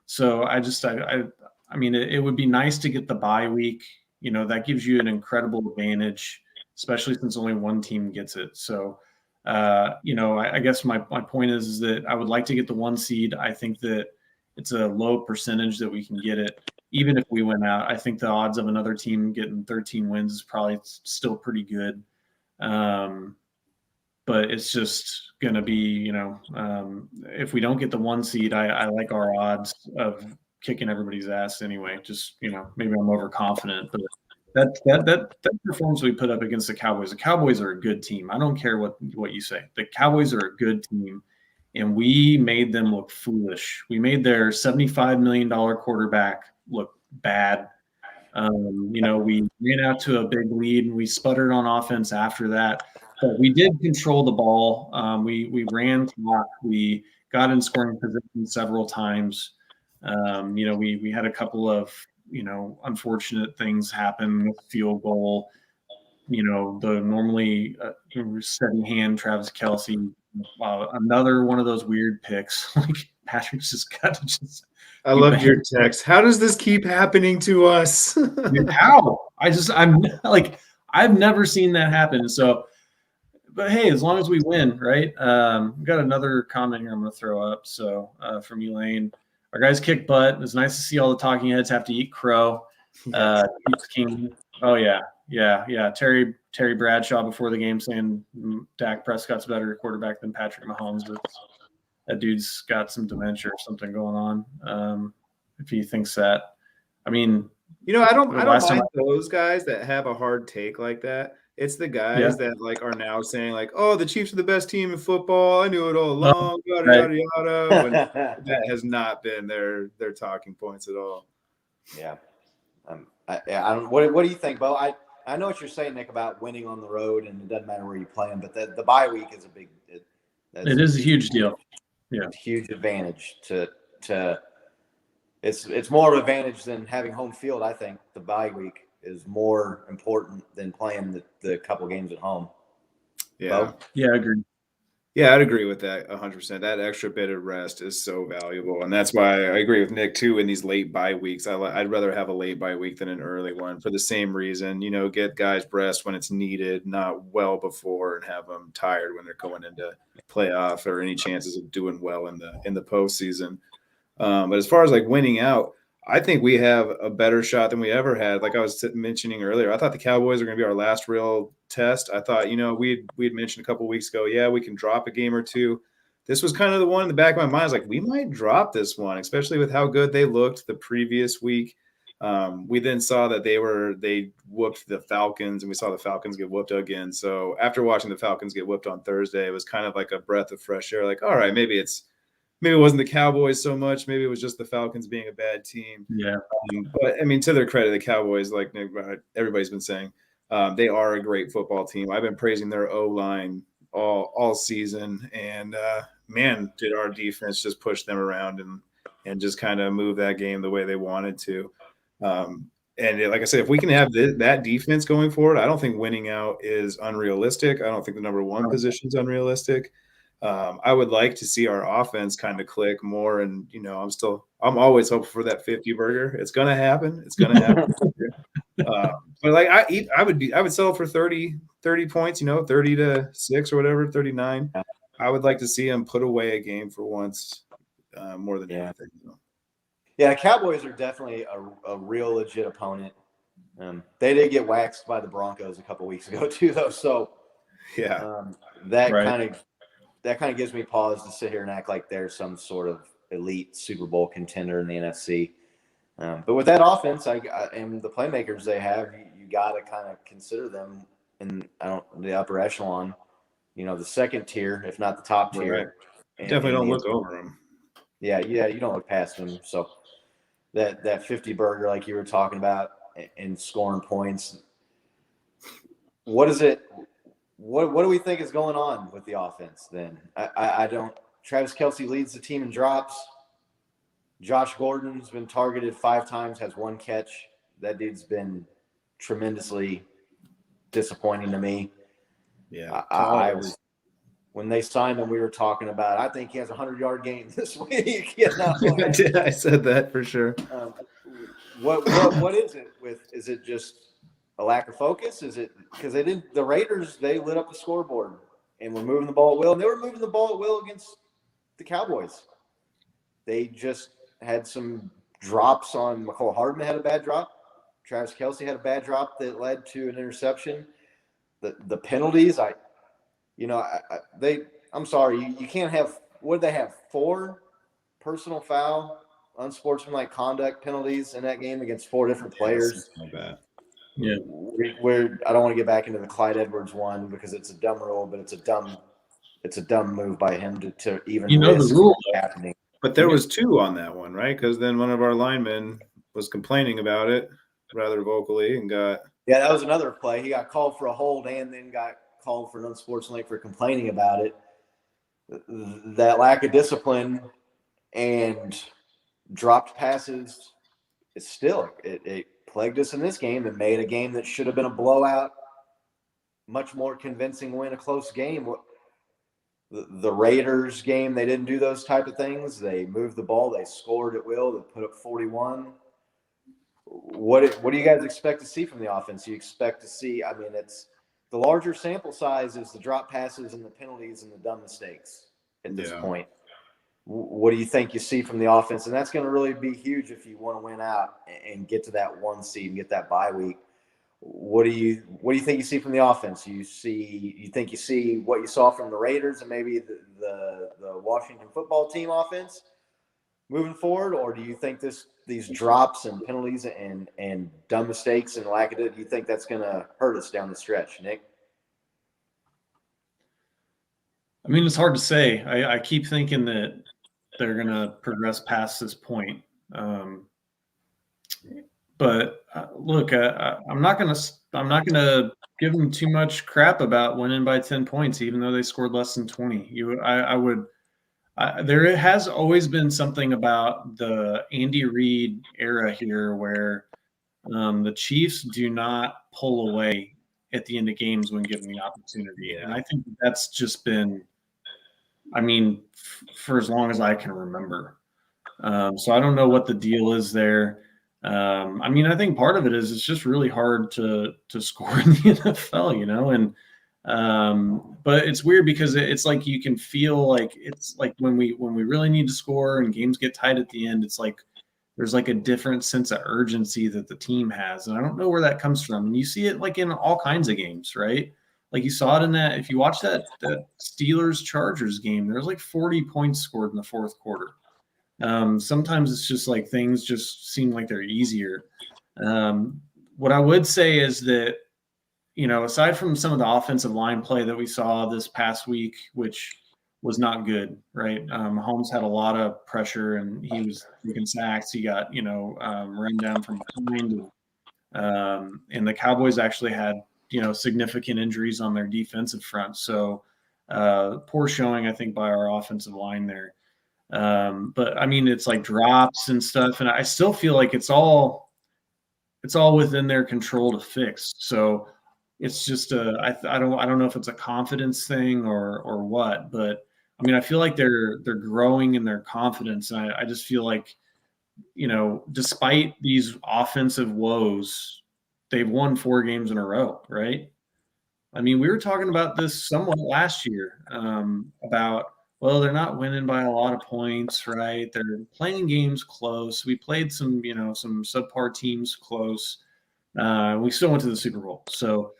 So I mean, it would be nice to get the bye week. That gives you an incredible advantage, especially since only 1 team gets it. So, I guess my point is that I would like to get the 1 seed. I think that it's a low percentage that we can get it. even if we win out, I think the odds of another team getting 13 wins is probably still pretty good. But it's just going to be, if we don't get the 1 seed, I like our odds of kicking everybody's ass anyway. Just, maybe I'm overconfident, but that performance we put up against the Cowboys are a good team. I don't care what you say. The Cowboys are a good team, and we made them look foolish. We made their $75 million quarterback look bad. We ran out to a big lead, and we sputtered on offense after that. But we did control the ball. We ran clock. We got in scoring position several times. We had a couple of unfortunate things happen with field goal. The normally steady hand Travis Kelce, another one of those weird picks. Like Patrick's just got to just. I loved your text. How does this keep happening to us? How? I'm like, I've never seen that happen. So, but hey, as long as we win, right? We've got another comment here I'm going to throw up. So from Elaine, our guys kick butt. It's nice to see all the talking heads have to eat crow. King. Oh yeah. Terry Bradshaw before the game saying Dak Prescott's better quarterback than Patrick Mahomes. But that dude's got some dementia or something going on. If he thinks that, I mean, I don't mind those guys that have a hard take like that. It's the guys that like are now saying like, "Oh, the Chiefs are the best team in football. I knew it all along." Yada yada yada. When that has not been their talking points at all. Yeah. I don't. What do you think, Bo? I know what you're saying, Nick, about winning on the road, and it doesn't matter where you play them, but the bye week is a big. It is a huge deal. Yeah, huge advantage to. It's more of an advantage than having home field. I think the bye week is more important than playing the couple games at home. Yeah. Bo? Yeah, I agree. Yeah, I'd agree with that 100%. That extra bit of rest is so valuable. And that's why I agree with Nick, too, in these late bye weeks. I'd rather have a late bye week than an early one for the same reason. Get guys rest when it's needed, not well before, and have them tired when they're going into playoff or any chances of doing well in the postseason. But as far as like winning out, I think we have a better shot than we ever had. Like I was mentioning earlier, I thought the Cowboys are going to be our last real test. I thought, we'd mentioned a couple of weeks ago, yeah, we can drop a game or two. This was kind of the one in the back of my mind. I was like, we might drop this one, especially with how good they looked the previous week. We then saw that they whooped the Falcons, and we saw the Falcons get whooped again. So after watching the Falcons get whooped on Thursday, it was kind of like a breath of fresh air. Like, all right, maybe it wasn't the Cowboys so much. Maybe it was just the Falcons being a bad team. Yeah. But, I mean, to their credit, the Cowboys, like everybody's been saying, they are a great football team. I've been praising their O-line all season. And, man, did our defense just push them around and just kind of move that game the way they wanted to. And like I said, if we can have that defense going forward, I don't think winning out is unrealistic. I don't think the number one position is unrealistic. I would like to see our offense kind of click more, and I'm always hoping for that 50 burger. It's gonna happen. But like I would sell for 30 points, 30-6 or whatever, 39. I would like to see them put away a game for once, more than anything. Yeah, Cowboys are definitely a real legit opponent. They did get waxed by the Broncos a couple weeks ago too, though. So yeah, that kind of gives me pause to sit here and act like they're some sort of elite Super Bowl contender in the NFC. But with that offense, and the playmakers they have, you got to kind of consider them in the upper echelon, the second tier, if not the top tier. Right. Definitely don't look over them. Yeah, you don't look past them. So that 50 burger, like you were talking about, and scoring points. What is it? What do we think is going on with the offense then? I don't. Travis Kelce leads the team in drops. Josh Gordon's been targeted 5 times, has 1 catch. That dude's been tremendously disappointing to me. Yeah, I was when they signed him. We were talking about. I think he has a 100-yard game this week. I said that for sure. What is it with? Is it just a lack of focus? Is it because the Raiders, they lit up the scoreboard and were moving the ball at will, and they were moving the ball at will against the Cowboys. They just had some drops on McCole Hardman had a bad drop. Travis Kelce had a bad drop that led to an interception. The penalties, I'm sorry, you can't have, what did they have, 4 personal foul, unsportsmanlike conduct penalties in that game against 4 different players. Not bad. Yeah. I don't want to get back into the Clyde Edwards one because it's a dumb rule, but it's a dumb move by him to even risk the rule happening. But there was 2 on that one, right? Because then one of our linemen was complaining about it rather vocally and got. Yeah, that was another play. He got called for a hold and then got called for an unsportsmanlike for complaining about it. That lack of discipline and dropped passes, it plagued us in this game and made a game that should have been a blowout, much more convincing win, a close game. The Raiders game, they didn't do those type of things. They moved the ball. They scored at will. They put up 41. What do you guys expect to see from the offense? You expect to see, it's the larger sample size is the drop passes and the penalties and the dumb mistakes at this point. What do you think you see from the offense? And that's going to really be huge if you want to win out and get to that 1 seed and get that bye week. What do you think you see from the offense? You think you see what you saw from the Raiders and maybe the Washington football team offense moving forward, or do you think these drops and penalties and dumb mistakes and lack of it, do you think that's going to hurt us down the stretch, Nick? It's hard to say. I keep thinking that they're going to progress past this point. But look, I'm not going to give them too much crap about winning by 10 points, even though they scored less than 20. There has always been something about the Andy Reid era here where the Chiefs do not pull away at the end of games when given the opportunity. And I think that's just been, for as long as I can remember. So I don't know what the deal is there. I think part of it is it's just really hard to score in the NFL, and but it's weird because it's like you can feel like it's like when we really need to score and games get tight at the end, it's like there's like a different sense of urgency that the team has, and I don't know where that comes from. And you see it like in all kinds of games, right? Like you saw it in that, if you watch that Steelers-Chargers game, there's like 40 points scored in the fourth quarter. Sometimes it's just like things just seem like they're easier. What I would say is that, aside from some of the offensive line play that we saw this past week, which was not good, right? Mahomes had a lot of pressure and he was taking sacks. He got, run down from behind. And the Cowboys actually had, significant injuries on their defensive front. So poor showing, I think, by our offensive line there. But it's like drops and stuff. And I still feel like it's all within their control to fix. So it's just I don't know if it's a confidence thing or what, but I feel like they're growing in their confidence. And I just feel like, despite these offensive woes, they've won 4 games in a row, right? We were talking about this somewhat last year, about, well, they're not winning by a lot of points, right? They're playing games close. We played some subpar teams close. We still went to the Super Bowl. So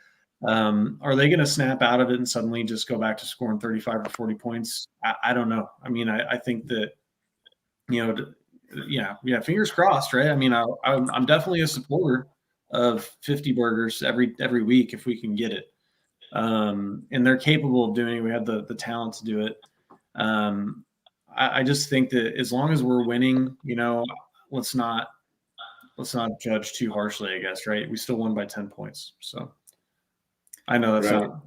are they going to snap out of it and suddenly just go back to scoring 35 or 40 points? I don't know. I think that, fingers crossed, right? I'm definitely a supporter of 50 burgers every week if we can get it. And they're capable of doing it. We have the talent to do it. I just think that as long as we're winning, let's not judge too harshly, I guess, right? We still won by 10 points. So I know that's not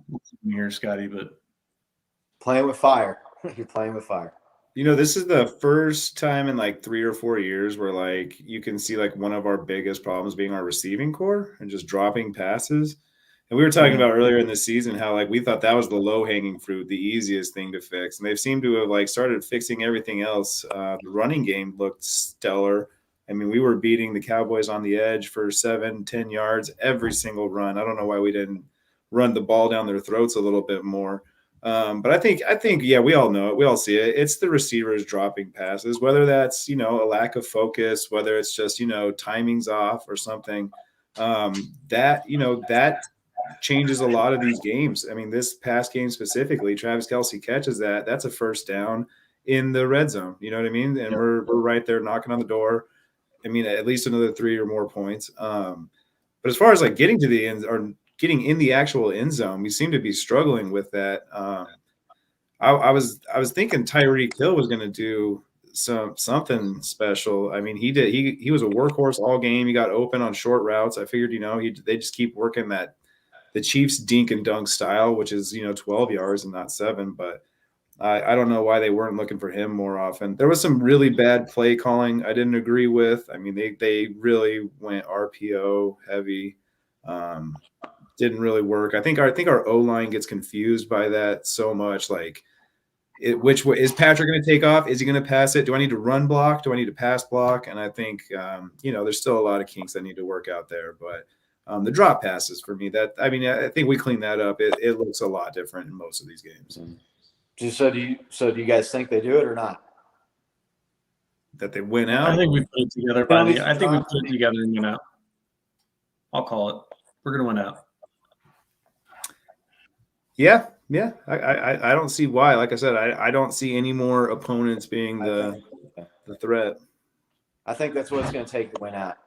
here, Scotty, but playing with fire. You're playing with fire. This is the first time in like 3 or 4 years where like you can see like one of our biggest problems being our receiving core and just dropping passes. And we were talking about earlier in the season how like we thought that was the low-hanging fruit, the easiest thing to fix. And they've seemed to have like started fixing everything else. The running game looked stellar. We were beating the Cowboys on the edge for 7-10 yards every single run. I don't know why we didn't run the ball down their throats a little bit more. But I think, yeah, we all know it. We all see it. It's the receivers dropping passes, whether that's, a lack of focus, whether it's just, timing's off or something. That changes a lot of these games. I mean, this past game specifically, Travis Kelce catches that. That's a first down in the red zone. You know what I mean? And we're right there knocking on the door. I mean, at least another 3 or more points. But as far as like getting to the end or getting in the actual end zone, we seem to be struggling with that. I was thinking Tyreek Hill was going to do something special. I mean, he did. He was a workhorse all game. He got open on short routes. I figured, they just keep working the Chiefs dink and dunk style, which is 12 yards and not 7. But I don't know why they weren't looking for him more often. There was some really bad play calling I didn't agree with. I mean, they really went RPO heavy. Didn't really work. I think our O-line gets confused by that so much. Like, which way is Patrick going to take off? Is he going to pass it? Do I need to run block? Do I need to pass block? And I think there's still a lot of kinks that need to work out there. But the drop passes for me, I think we clean that up. It looks a lot different in most of these games. So do you guys think they do it or not? That they win out? I think we put it together. I think we put it together and win out. I'll call it. We're going to win out. Yeah. I don't see why. Like I said, I don't see any more opponents being the threat. I think that's what it's going to take to win out,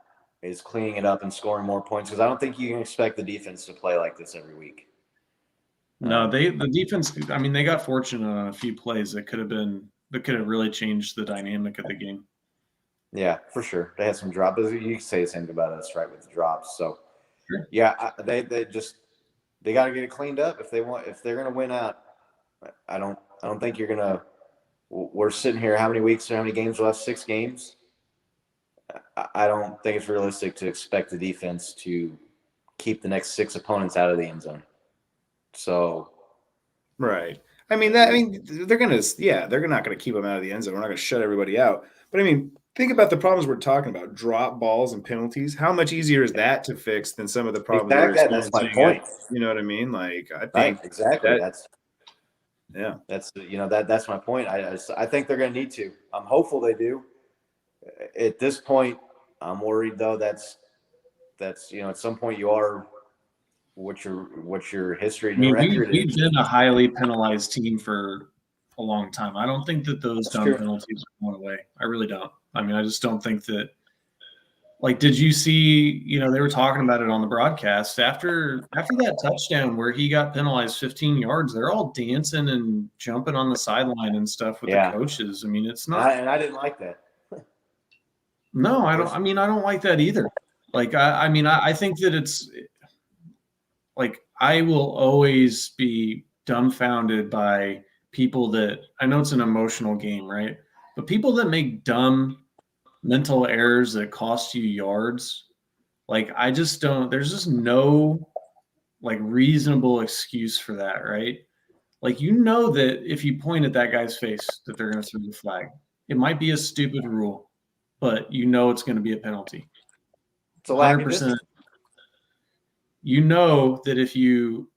is cleaning it up and scoring more points, because I don't think you can expect the defense to play like this every week. No, the defense, I mean, they got fortunate on a few plays that could have really changed the dynamic of the game. Yeah, for sure. They had some drops. You can say the same about us, right, with the drops. So, Sure. yeah, they got to get it cleaned up if they're going to win out. I don't think you're going to. We're sitting here. How many weeks or how many games left? 6 games. I don't think it's realistic to expect the defense to keep the next 6 opponents out of the end zone. So, right. I mean, they're not going to keep them out of the end zone. We're not going to shut everybody out. But I mean, think about the problems we're talking about: drop balls and penalties. How much easier is that to fix than some of the problems? Exactly. That's my point. You know what I mean? Like, I think right, exactly. That's my point. I think they're going to need to. I'm hopeful they do. At this point, I'm worried though. That's at some point you are. What's your history and your record? We've been a highly penalized team for a long time. I don't think that those dumb penalties are going away. I really don't. I mean, I just don't think that. Like, did you see? They were talking about it on the broadcast after that touchdown where he got penalized 15 yards. They're all dancing and jumping on the sideline and stuff with the coaches. I mean, it's not. And I didn't like that. No, I don't. I mean, I don't like that either. Like, I think that it's. Like, I will always be dumbfounded by people that – I know it's an emotional game, right? But people that make dumb mental errors that cost you yards, like, I just don't – there's just no, like, reasonable excuse for that, right? Like, that if you point at that guy's face that they're going to throw the flag. It might be a stupid rule, but it's going to be a penalty. It's a lack of discipline. That if you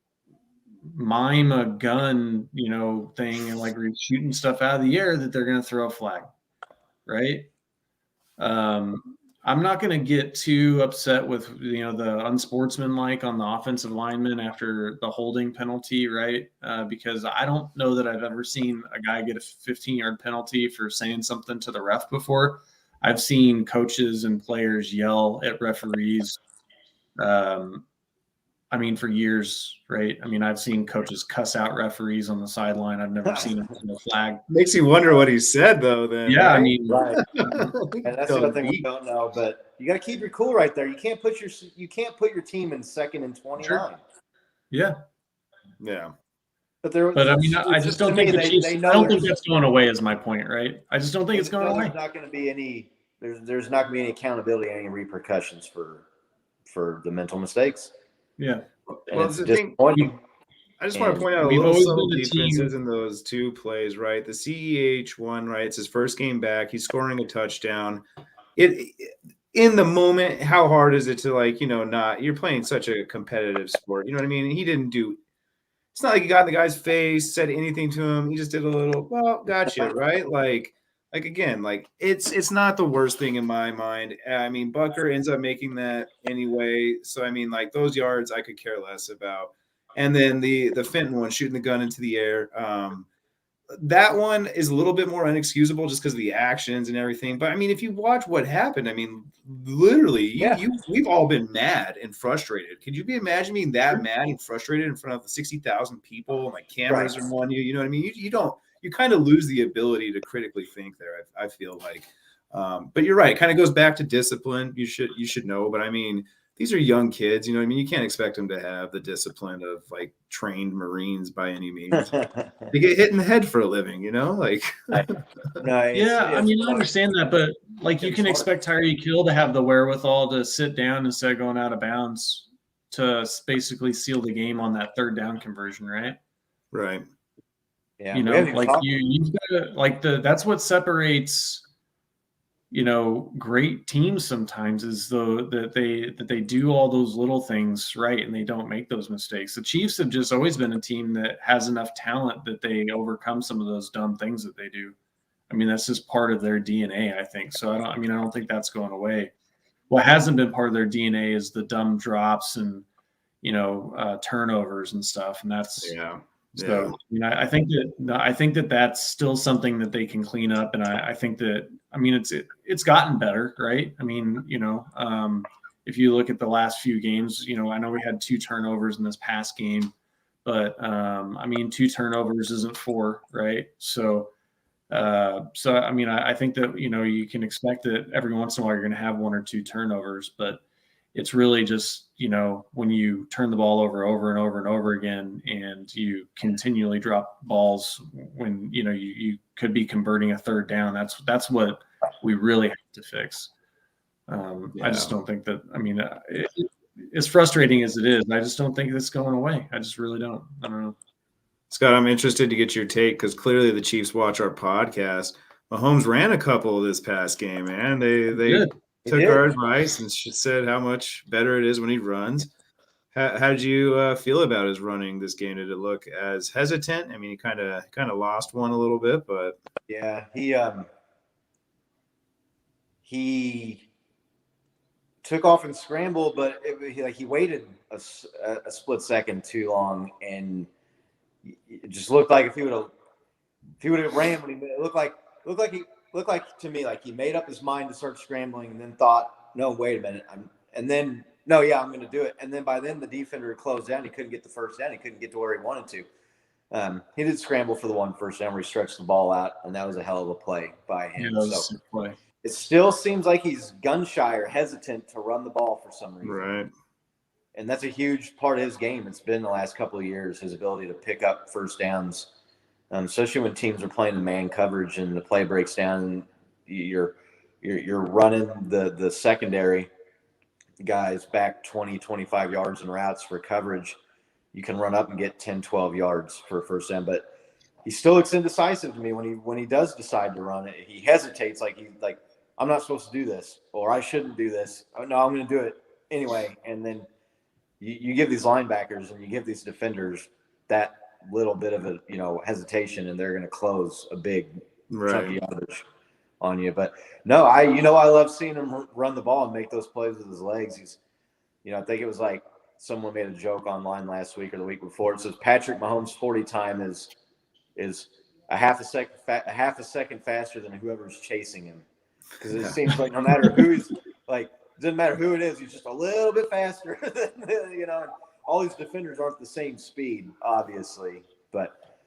mime a gun, thing and like shooting stuff out of the air, that they're going to throw a flag, right? I'm not going to get too upset with, the unsportsmanlike on the offensive lineman after the holding penalty, right? Because I don't know that I've ever seen a guy get a 15-yard penalty for saying something to the ref before. I've seen coaches and players yell at referees. For years, right? I mean, I've seen coaches cuss out referees on the sideline. I've never seen them throw a flag. Makes you wonder what he said, though. Then, yeah, right? I mean, right. And that's the other thing we don't know. But you got to keep your cool right there. You can't put your team in 2nd and 29. Sure. Yeah. But I just don't think the Chiefs. I don't think that's going away. Is my point, right? I just don't think it's going away. There's not going to be any. There's not going to be any accountability, any repercussions for the mental mistakes. Yeah. Well, the thing, I just want to point out a little subtle differences in those 2 plays, right? The CEH one, right? It's his first game back. He's scoring a touchdown. In the moment, how hard is it to, like, not – you're playing such a competitive sport. You know what I mean? He didn't do it's not like he got in the guy's face, said anything to him. He just did a little, well, gotcha, right? Like again, like it's not the worst thing in my mind. I mean, Bucker ends up making that anyway. So I mean, like those yards I could care less about. And then the Fenton one, shooting the gun into the air. That one is a little bit more unexcusable just because of the actions and everything. But I mean, if you watch what happened, I mean, literally, we've all been mad and frustrated. Could you imagine being that mad and frustrated in front of 60,000 people and like cameras are on you? You know what I mean? You kind of lose the ability to critically think there. I feel like, but you're right. It kind of goes back to discipline. You should know. But I mean, these are young kids, you know what I mean? You can't expect them to have the discipline of like trained Marines by any means. They get hit in the head for a living, you know? Like I understand that, but like you can expect Tyreek Hill to have the wherewithal to sit down instead of going out of bounds to basically seal the game on that third down conversion, right? Right. Yeah. You know, like you've got to like that's what separates great teams sometimes is that they do all those little things right and they don't make those mistakes. The Chiefs have just always been a team that has enough talent that they overcome some of those dumb things that they do. I mean, that's just part of their DNA, I think. So I don't think that's going away. What hasn't been part of their DNA is the dumb drops and turnovers and stuff. And that's So I think that that's still something that they can clean up, and I think that it's gotten better, right? I mean, if you look at the last few games, I know we had 2 turnovers in this past game, but 2 turnovers isn't 4, right? So I think that you can expect that every once in a while you're going to have 1 or 2 turnovers, but it's really just, when you turn the ball over and over and over again, and you continually drop balls when, you could be converting a third down. That's what we really have to fix. I just don't think that, as frustrating as it is, I just don't think it's going away. I just really don't. I don't know. Scott, I'm interested to get your take because clearly the Chiefs watch our podcast. Mahomes ran a couple this past game, man. They took our advice and said how much better it is when he runs. How did you feel about his running this game? Did it look as hesitant? I mean, he kind of lost one a little bit, but yeah, he took off and scrambled, but he waited a split second too long, and it just looked like if he would have ran when it looked like to me like he made up his mind to start scrambling and then thought, no, wait a minute, I'm going to do it. And then by then the defender had closed down. He couldn't get the first down. He couldn't get to where he wanted to. He did scramble for the 1 first down where he stretched the ball out, and that was a hell of a play by him. It still seems like he's gun shy or hesitant to run the ball for some reason. Right. And that's a huge part of his game. It's been the last couple of years, his ability to pick up first downs, especially when teams are playing the man coverage and the play breaks down and you're running the secondary guys back 20, 25 yards in routes for coverage. You can run up and get 10, 12 yards for a first down, but he still looks indecisive to me when he does decide to run it. He hesitates like I'm not supposed to do this, or I shouldn't do this. Oh, no, I'm going to do it anyway. And then you give these linebackers and you give these defenders that little bit of a hesitation, and they're going to close a big chunk of yardage on you. But no, I love seeing him run the ball and make those plays with his legs. He's, I think it was like someone made a joke online last week or the week before. It says Patrick Mahomes' 40 time is a half a second faster than whoever's chasing him, because it seems like no matter who's like, it doesn't matter who it is, he's just a little bit faster than, all these defenders aren't the same speed, obviously, but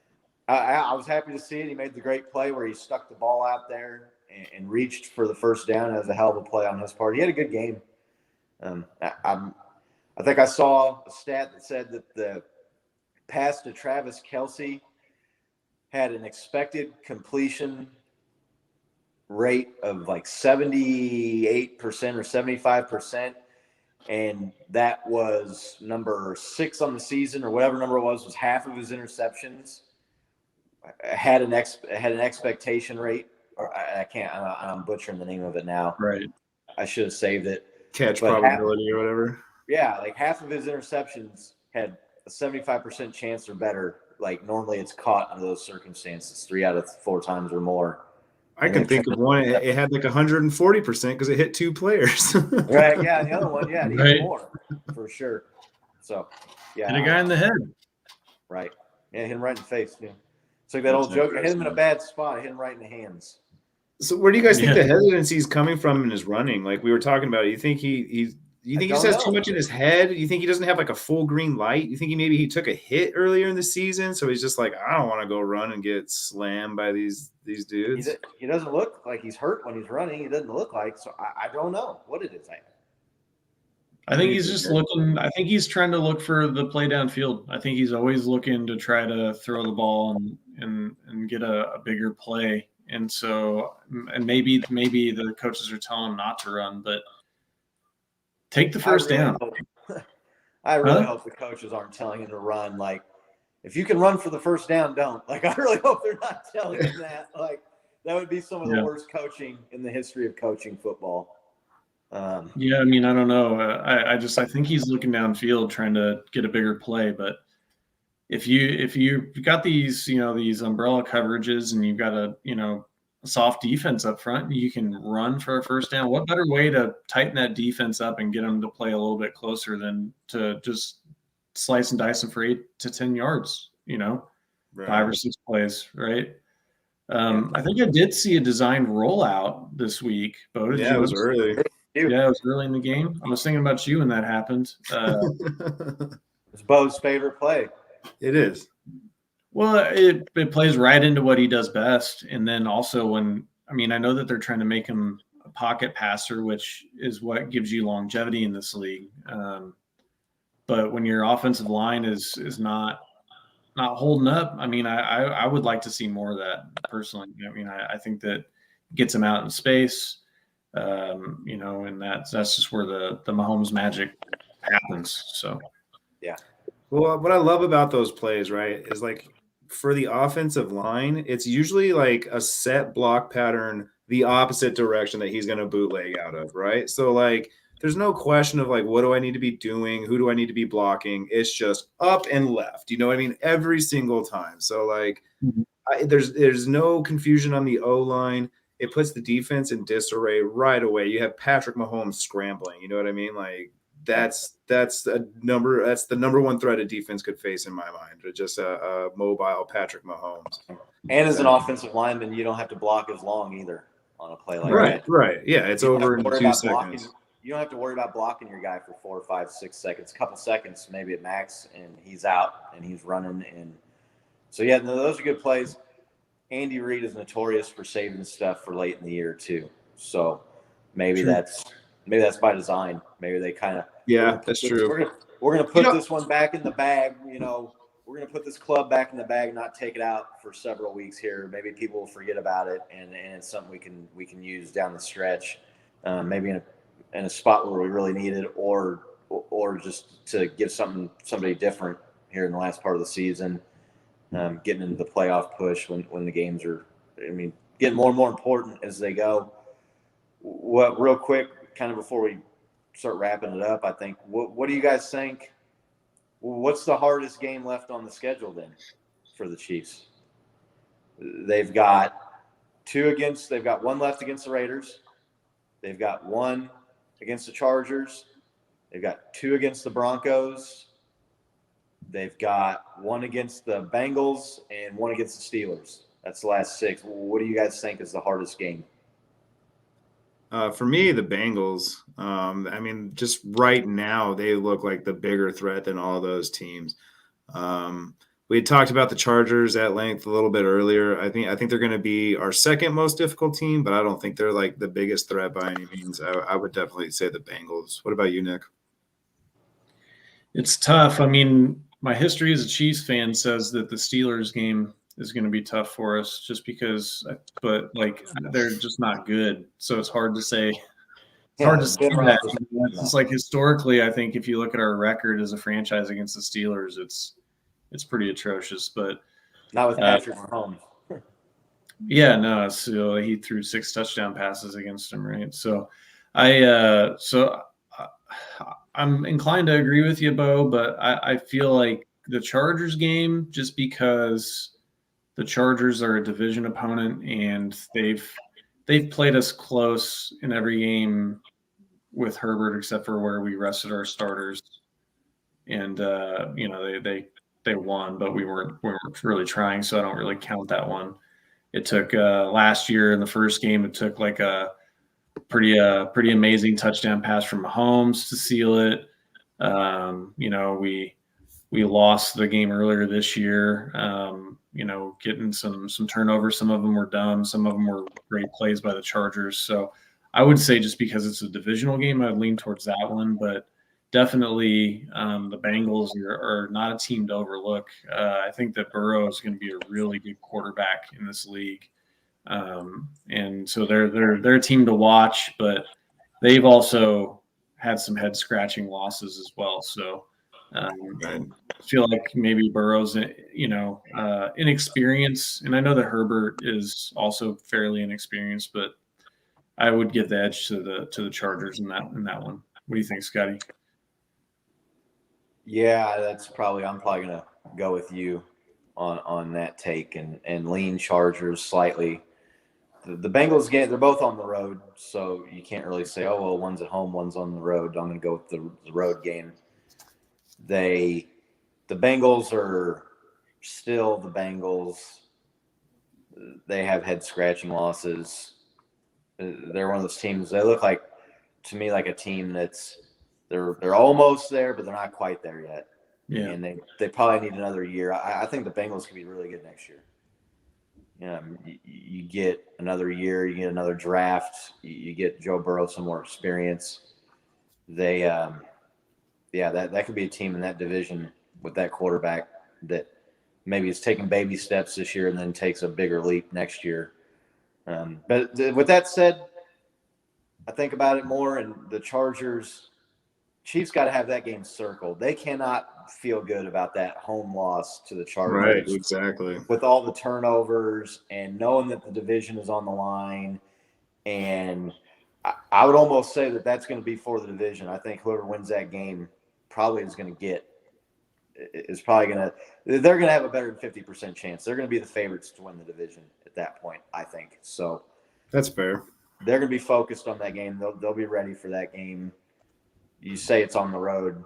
I was happy to see it. He made the great play where he stuck the ball out there and reached for the first down. It was a hell of a play on his part. He had a good game. I think I saw a stat that said that the pass to Travis Kelce had an expected completion rate of like 78% or 75%. And that was number 6 on the season, or whatever number it was half of his interceptions. Had an expectation rate, or I'm butchering the name of it now. Right. I should have saved it. Catch probability or whatever. Yeah, like half of his interceptions had a 75% chance or better. Like normally it's caught under those circumstances 3 out of 4 times or more. I can think of one. It had like 140% because it hit 2 players. Right. Yeah. The other one. Yeah. Right. Even more for sure. So, yeah. Hit a guy in the head. Right. Yeah. Hit him right in the face. Yeah. It's like that old joke. I hit him in a bad spot. I hit him right in the hands. So where do you guys think the hesitancy is coming from in his running? Like we were talking about, you think he just has too much in his head? You think he doesn't have like a full green light? You think he took a hit earlier in the season, so he's just like, I don't want to go run and get slammed by these dudes? He doesn't look like he's hurt when he's running. He doesn't look like, so I don't know what it is. I think he's just looking. I think he's trying to look for the play downfield. I think he's always looking to try to throw the ball and get a bigger play. And so, and maybe the coaches are telling him not to run, but take the first down. I really hope the coaches aren't telling him to run. Like, if you can run for the first down, don't. Like, I really hope they're not telling him that. Like, that would be some of the worst coaching in the history of coaching football. Yeah, I mean, I don't know. I think he's looking downfield trying to get a bigger play. But if you've got these, these umbrella coverages and you've got a soft defense up front, you can run for a first down. What better way to tighten that defense up and get them to play a little bit closer than to just slice and dice them for 8 to 10 yards, right. 5 or 6 plays, right? I think I did see a designed rollout this week. Bo, it was early. Yeah, it was early in the game. I was thinking about you when that happened. It's Bo's favorite play. It is. Well, it plays right into what he does best. And then also I know that they're trying to make him a pocket passer, which is what gives you longevity in this league. But when your offensive line is not holding up, I would like to see more of that personally. I think that gets him out in space, and that's just where the Mahomes magic happens. So, yeah. Well, what I love about those plays, right, is like for the offensive line, it's usually like a set block pattern, the opposite direction that he's going to bootleg out of, right? So like, there's no question of like, what do I need to be doing? Who do I need to be blocking? It's just up and left, every single time. So like, there's no confusion on the O-line. It puts the defense in disarray right away. You have Patrick Mahomes scrambling. You know what I mean? Like that's the number one threat a defense could face in my mind. Just a mobile Patrick Mahomes. And as an offensive lineman, you don't have to block as long either on a play like that. Right. Yeah, it's over in 2 seconds. You don't have to worry about blocking your guy for 4 or 5, 6 seconds. A couple seconds, maybe at max, and he's out and he's running. And so yeah, those are good plays. Andy Reid is notorious for saving stuff for late in the year too. So maybe that's by design. Maybe they kind of that's true. We're gonna put this one back in the bag. We're gonna put this club back in the bag, not take it out for several weeks here. Maybe people will forget about it, and it's something we can use down the stretch. Maybe in a spot where we really need it, or just to give somebody different here in the last part of the season. Getting into the playoff push when the games are, getting more and more important as they go. What real quick, kind of before we start wrapping it up, I think, what do you guys think? What's the hardest game left on the schedule then for the Chiefs? They've got one left against the Raiders. They've got one against the Chargers. They've got 2 against the Broncos. They've got 1 against the Bengals and 1 against the Steelers. That's the last 6. What do you guys think is the hardest game? For me, the Bengals. Just right now, they look like the bigger threat than all those teams. We had talked about the Chargers at length a little bit earlier. I think they're going to be our second most difficult team, but I don't think they're like the biggest threat by any means. I would definitely say the Bengals. What about you, Nick? It's tough. My history as a Chiefs fan says that the Steelers game is going to be tough for us just because, but like they're just not good. So it's hard to say. It's hard to say that. It's like historically, I think if you look at our record as a franchise against the Steelers, it's pretty atrocious. But not with Patrick Mahomes. Yeah, no. So he threw 6 touchdown passes against him, right? So I'm inclined to agree with you, Bo, but I feel like the Chargers game just because the Chargers are a division opponent and they've played us close in every game with Herbert except for where we rested our starters. And they won, but we weren't really trying, so I don't really count that one. It took last year in the first game, it took like a pretty amazing touchdown pass from Mahomes to seal it. We lost the game earlier this year. Getting some turnovers. Some of them were dumb. Some of them were great plays by the Chargers. So I would say just because it's a divisional game, I'd lean towards that one. But definitely the Bengals are not a team to overlook. I think that Burrow is going to be a really good quarterback in this league. And so they're a team to watch, but they've also had some head scratching losses as well. So I feel like maybe Burrow's, inexperience, and I know that Herbert is also fairly inexperienced, but I would give the edge to the Chargers in that one. What do you think, Scotty? Yeah, I'm probably gonna go with you on that take and lean Chargers slightly. The Bengals game, they're both on the road, so you can't really say, oh well, one's at home, one's on the road. I'm gonna go with the road game. The Bengals are still the Bengals. They have head scratching losses. They're one of those teams. They look like, to me, like a team that's they're almost there, but they're not quite there yet. Yeah, and they probably need another year. I think the Bengals could be really good next year. You get another year, you get another draft, you get Joe Burrow some more experience. They, that could be a team in that division with that quarterback that maybe is taking baby steps this year and then takes a bigger leap next year. But with that said, I think about it more, and the Chiefs got to have that game circled. They cannot feel good about that home loss to the Chargers. Right, exactly. With all the turnovers and knowing that the division is on the line. And I would almost say that that's going to be for the division. I think whoever wins that game probably is going to they're going to have a better than 50% chance. They're going to be the favorites to win the division at that point, I think. So that's fair. They're going to be focused on that game. They'll be ready for that game. You say it's on the road,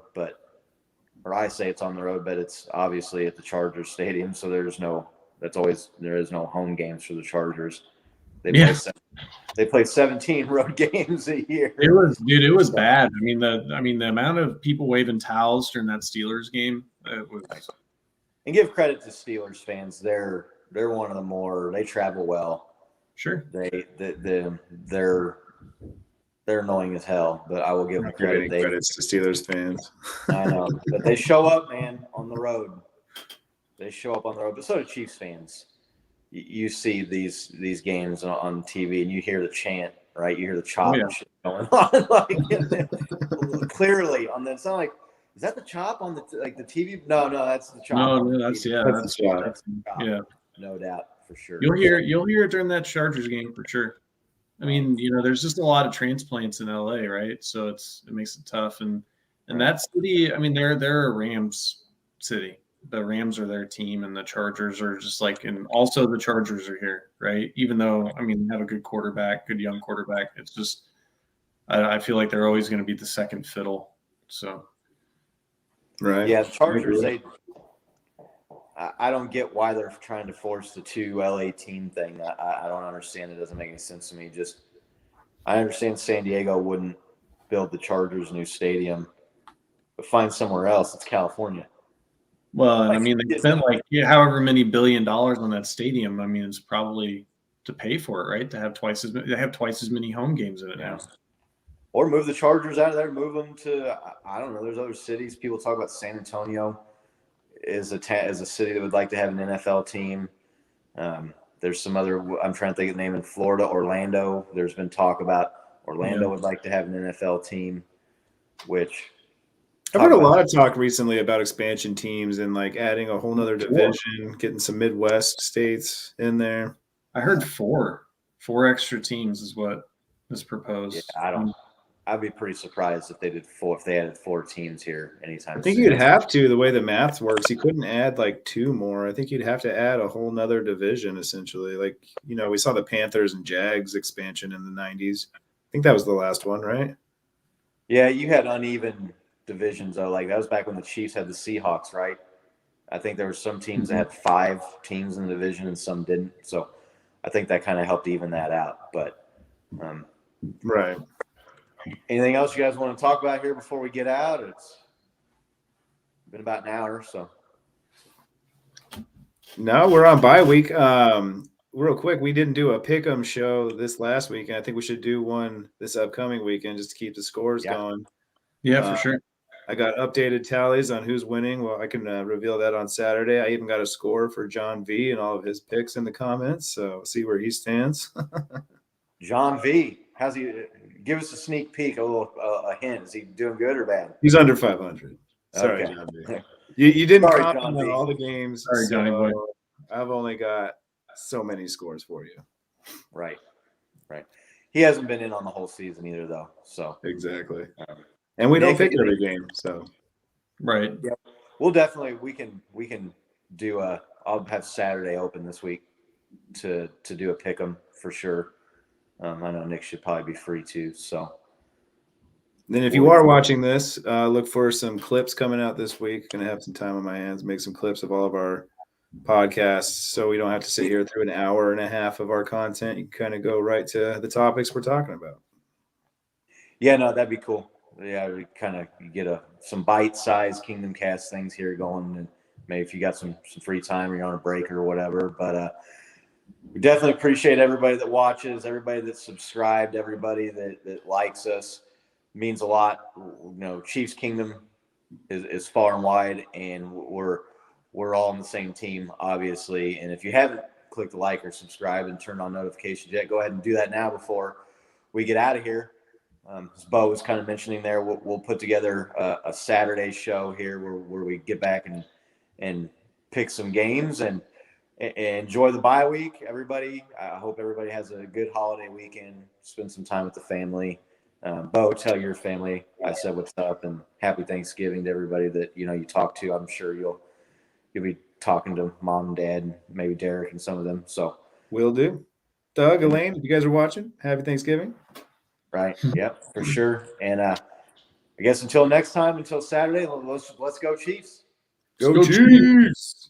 I say it's on the road, but it's obviously at the Chargers Stadium. So there is no home games for the Chargers. They play 17 road games a year. It was bad. I mean the amount of people waving towels during that Steelers game. It was. And give credit to Steelers fans. They're one of the more. They travel well. Sure. They're annoying as hell, but I will give them credit. Credits to Steelers fans. I know, but they show up, man, on the road. They show up on the road, but so do Chiefs fans. You see these games on TV, and you hear the chant, right? You hear the chop shit going on, like clearly on that. It's not like, is that the chop on the TV? No, that's the chop. No, that's the chop. Yeah, no doubt for sure. You'll hear it during that Chargers game for sure. I mean, there's just a lot of transplants in LA, right? So it makes it tough. And that city, I mean, they're a Rams city. The Rams are their team, and the Chargers are just and also the Chargers are here, right? Even though, I mean, they have a good young quarterback. It's just, I feel like they're always going to be the second fiddle. So, right. Yeah, the Chargers, I don't get why they're trying to force the 2 LA team thing. I don't understand. It doesn't make any sense to me. I understand San Diego wouldn't build the Chargers a new stadium, but find somewhere else. It's California. Well, and I mean, they spent however many $1 billion on that stadium. I mean, it's probably to pay for it, right? They have twice as many home games in it now. Or move the Chargers out of there, move them to, I don't know. There's other cities. People talk about San Antonio is a city that would like to have an NFL team. There's some other, I'm trying to think of the name in Florida, Orlando. There's been talk about Orlando would like to have an NFL team, which I've heard a lot of talk recently about expansion teams and adding a whole nother division, getting some Midwest states in there. I heard four extra teams is what is proposed. Yeah, I'd be pretty surprised if they did if they added 4 teams here anytime I think soon. you'd have to, the way the math works. You couldn't add like 2 more. I think you'd have to add a whole nother division essentially. Like, we saw the Panthers and Jags expansion in the 90s. I think that was the last one, right? Yeah, you had uneven divisions though. Like that was back when the Chiefs had the Seahawks, right? I think there were some teams that had 5 teams in the division and some didn't. So I think that kind of helped even that out. But Right. anything else you guys want to talk about here before we get out? It's been about an hour, so. No, we're on bye week. Real quick, we didn't do a pick'em show this last week, and I think we should do one this upcoming weekend just to keep the scores going. Yeah, for sure. I got updated tallies on who's winning. Well, I can reveal that on Saturday. I even got a score for John V and all of his picks in the comments, so see where he stands. John V, how's he? Give us a sneak peek, a hint. Is he doing good or bad? He's under 500. Sorry, Okay. John V. You didn't Sorry, comment John on V. all the games. Sorry, Johnny boy. I've only got so many scores for you. Right. He hasn't been in on the whole season either, though. So Exactly. And we don't Nick, pick every game, so Right. yeah, we'll definitely we can do I'll have Saturday open this week to do a pick 'em for sure. I know Nick should probably be free too. So then if you are watching this, look for some clips coming out this week. Going to have some time on my hands, make some clips of all of our podcasts so we don't have to sit here through an hour and a half of our content. You can kind of go right to the topics we're talking about. yeah, no, that'd be cool. Yeah, we kind of get some bite-sized Kingdom Cast things here going, and maybe if you got some free time or you're on a break or whatever. But we definitely appreciate everybody that watches, everybody that's subscribed, everybody that likes us. It means a lot. Chiefs Kingdom is far and wide, and we're all on the same team, obviously. And if you haven't clicked the like or subscribe and turned on notifications yet, go ahead and do that now before we get out of here. As Bo was kind of mentioning there, we'll put together a Saturday show here where we get back and pick some games and enjoy the bye week. Everybody, I hope everybody has a good holiday weekend. Spend some time with the family. Bo, tell your family I said what's up and happy Thanksgiving to everybody that you talk to. I'm sure you'll be talking to mom and dad and maybe Derek and some of them. So Will do. Doug, Elaine, if you guys are watching, happy Thanksgiving. Right. Yep, for sure. And I guess until next time, until Saturday, let's go Chiefs. Go Chiefs.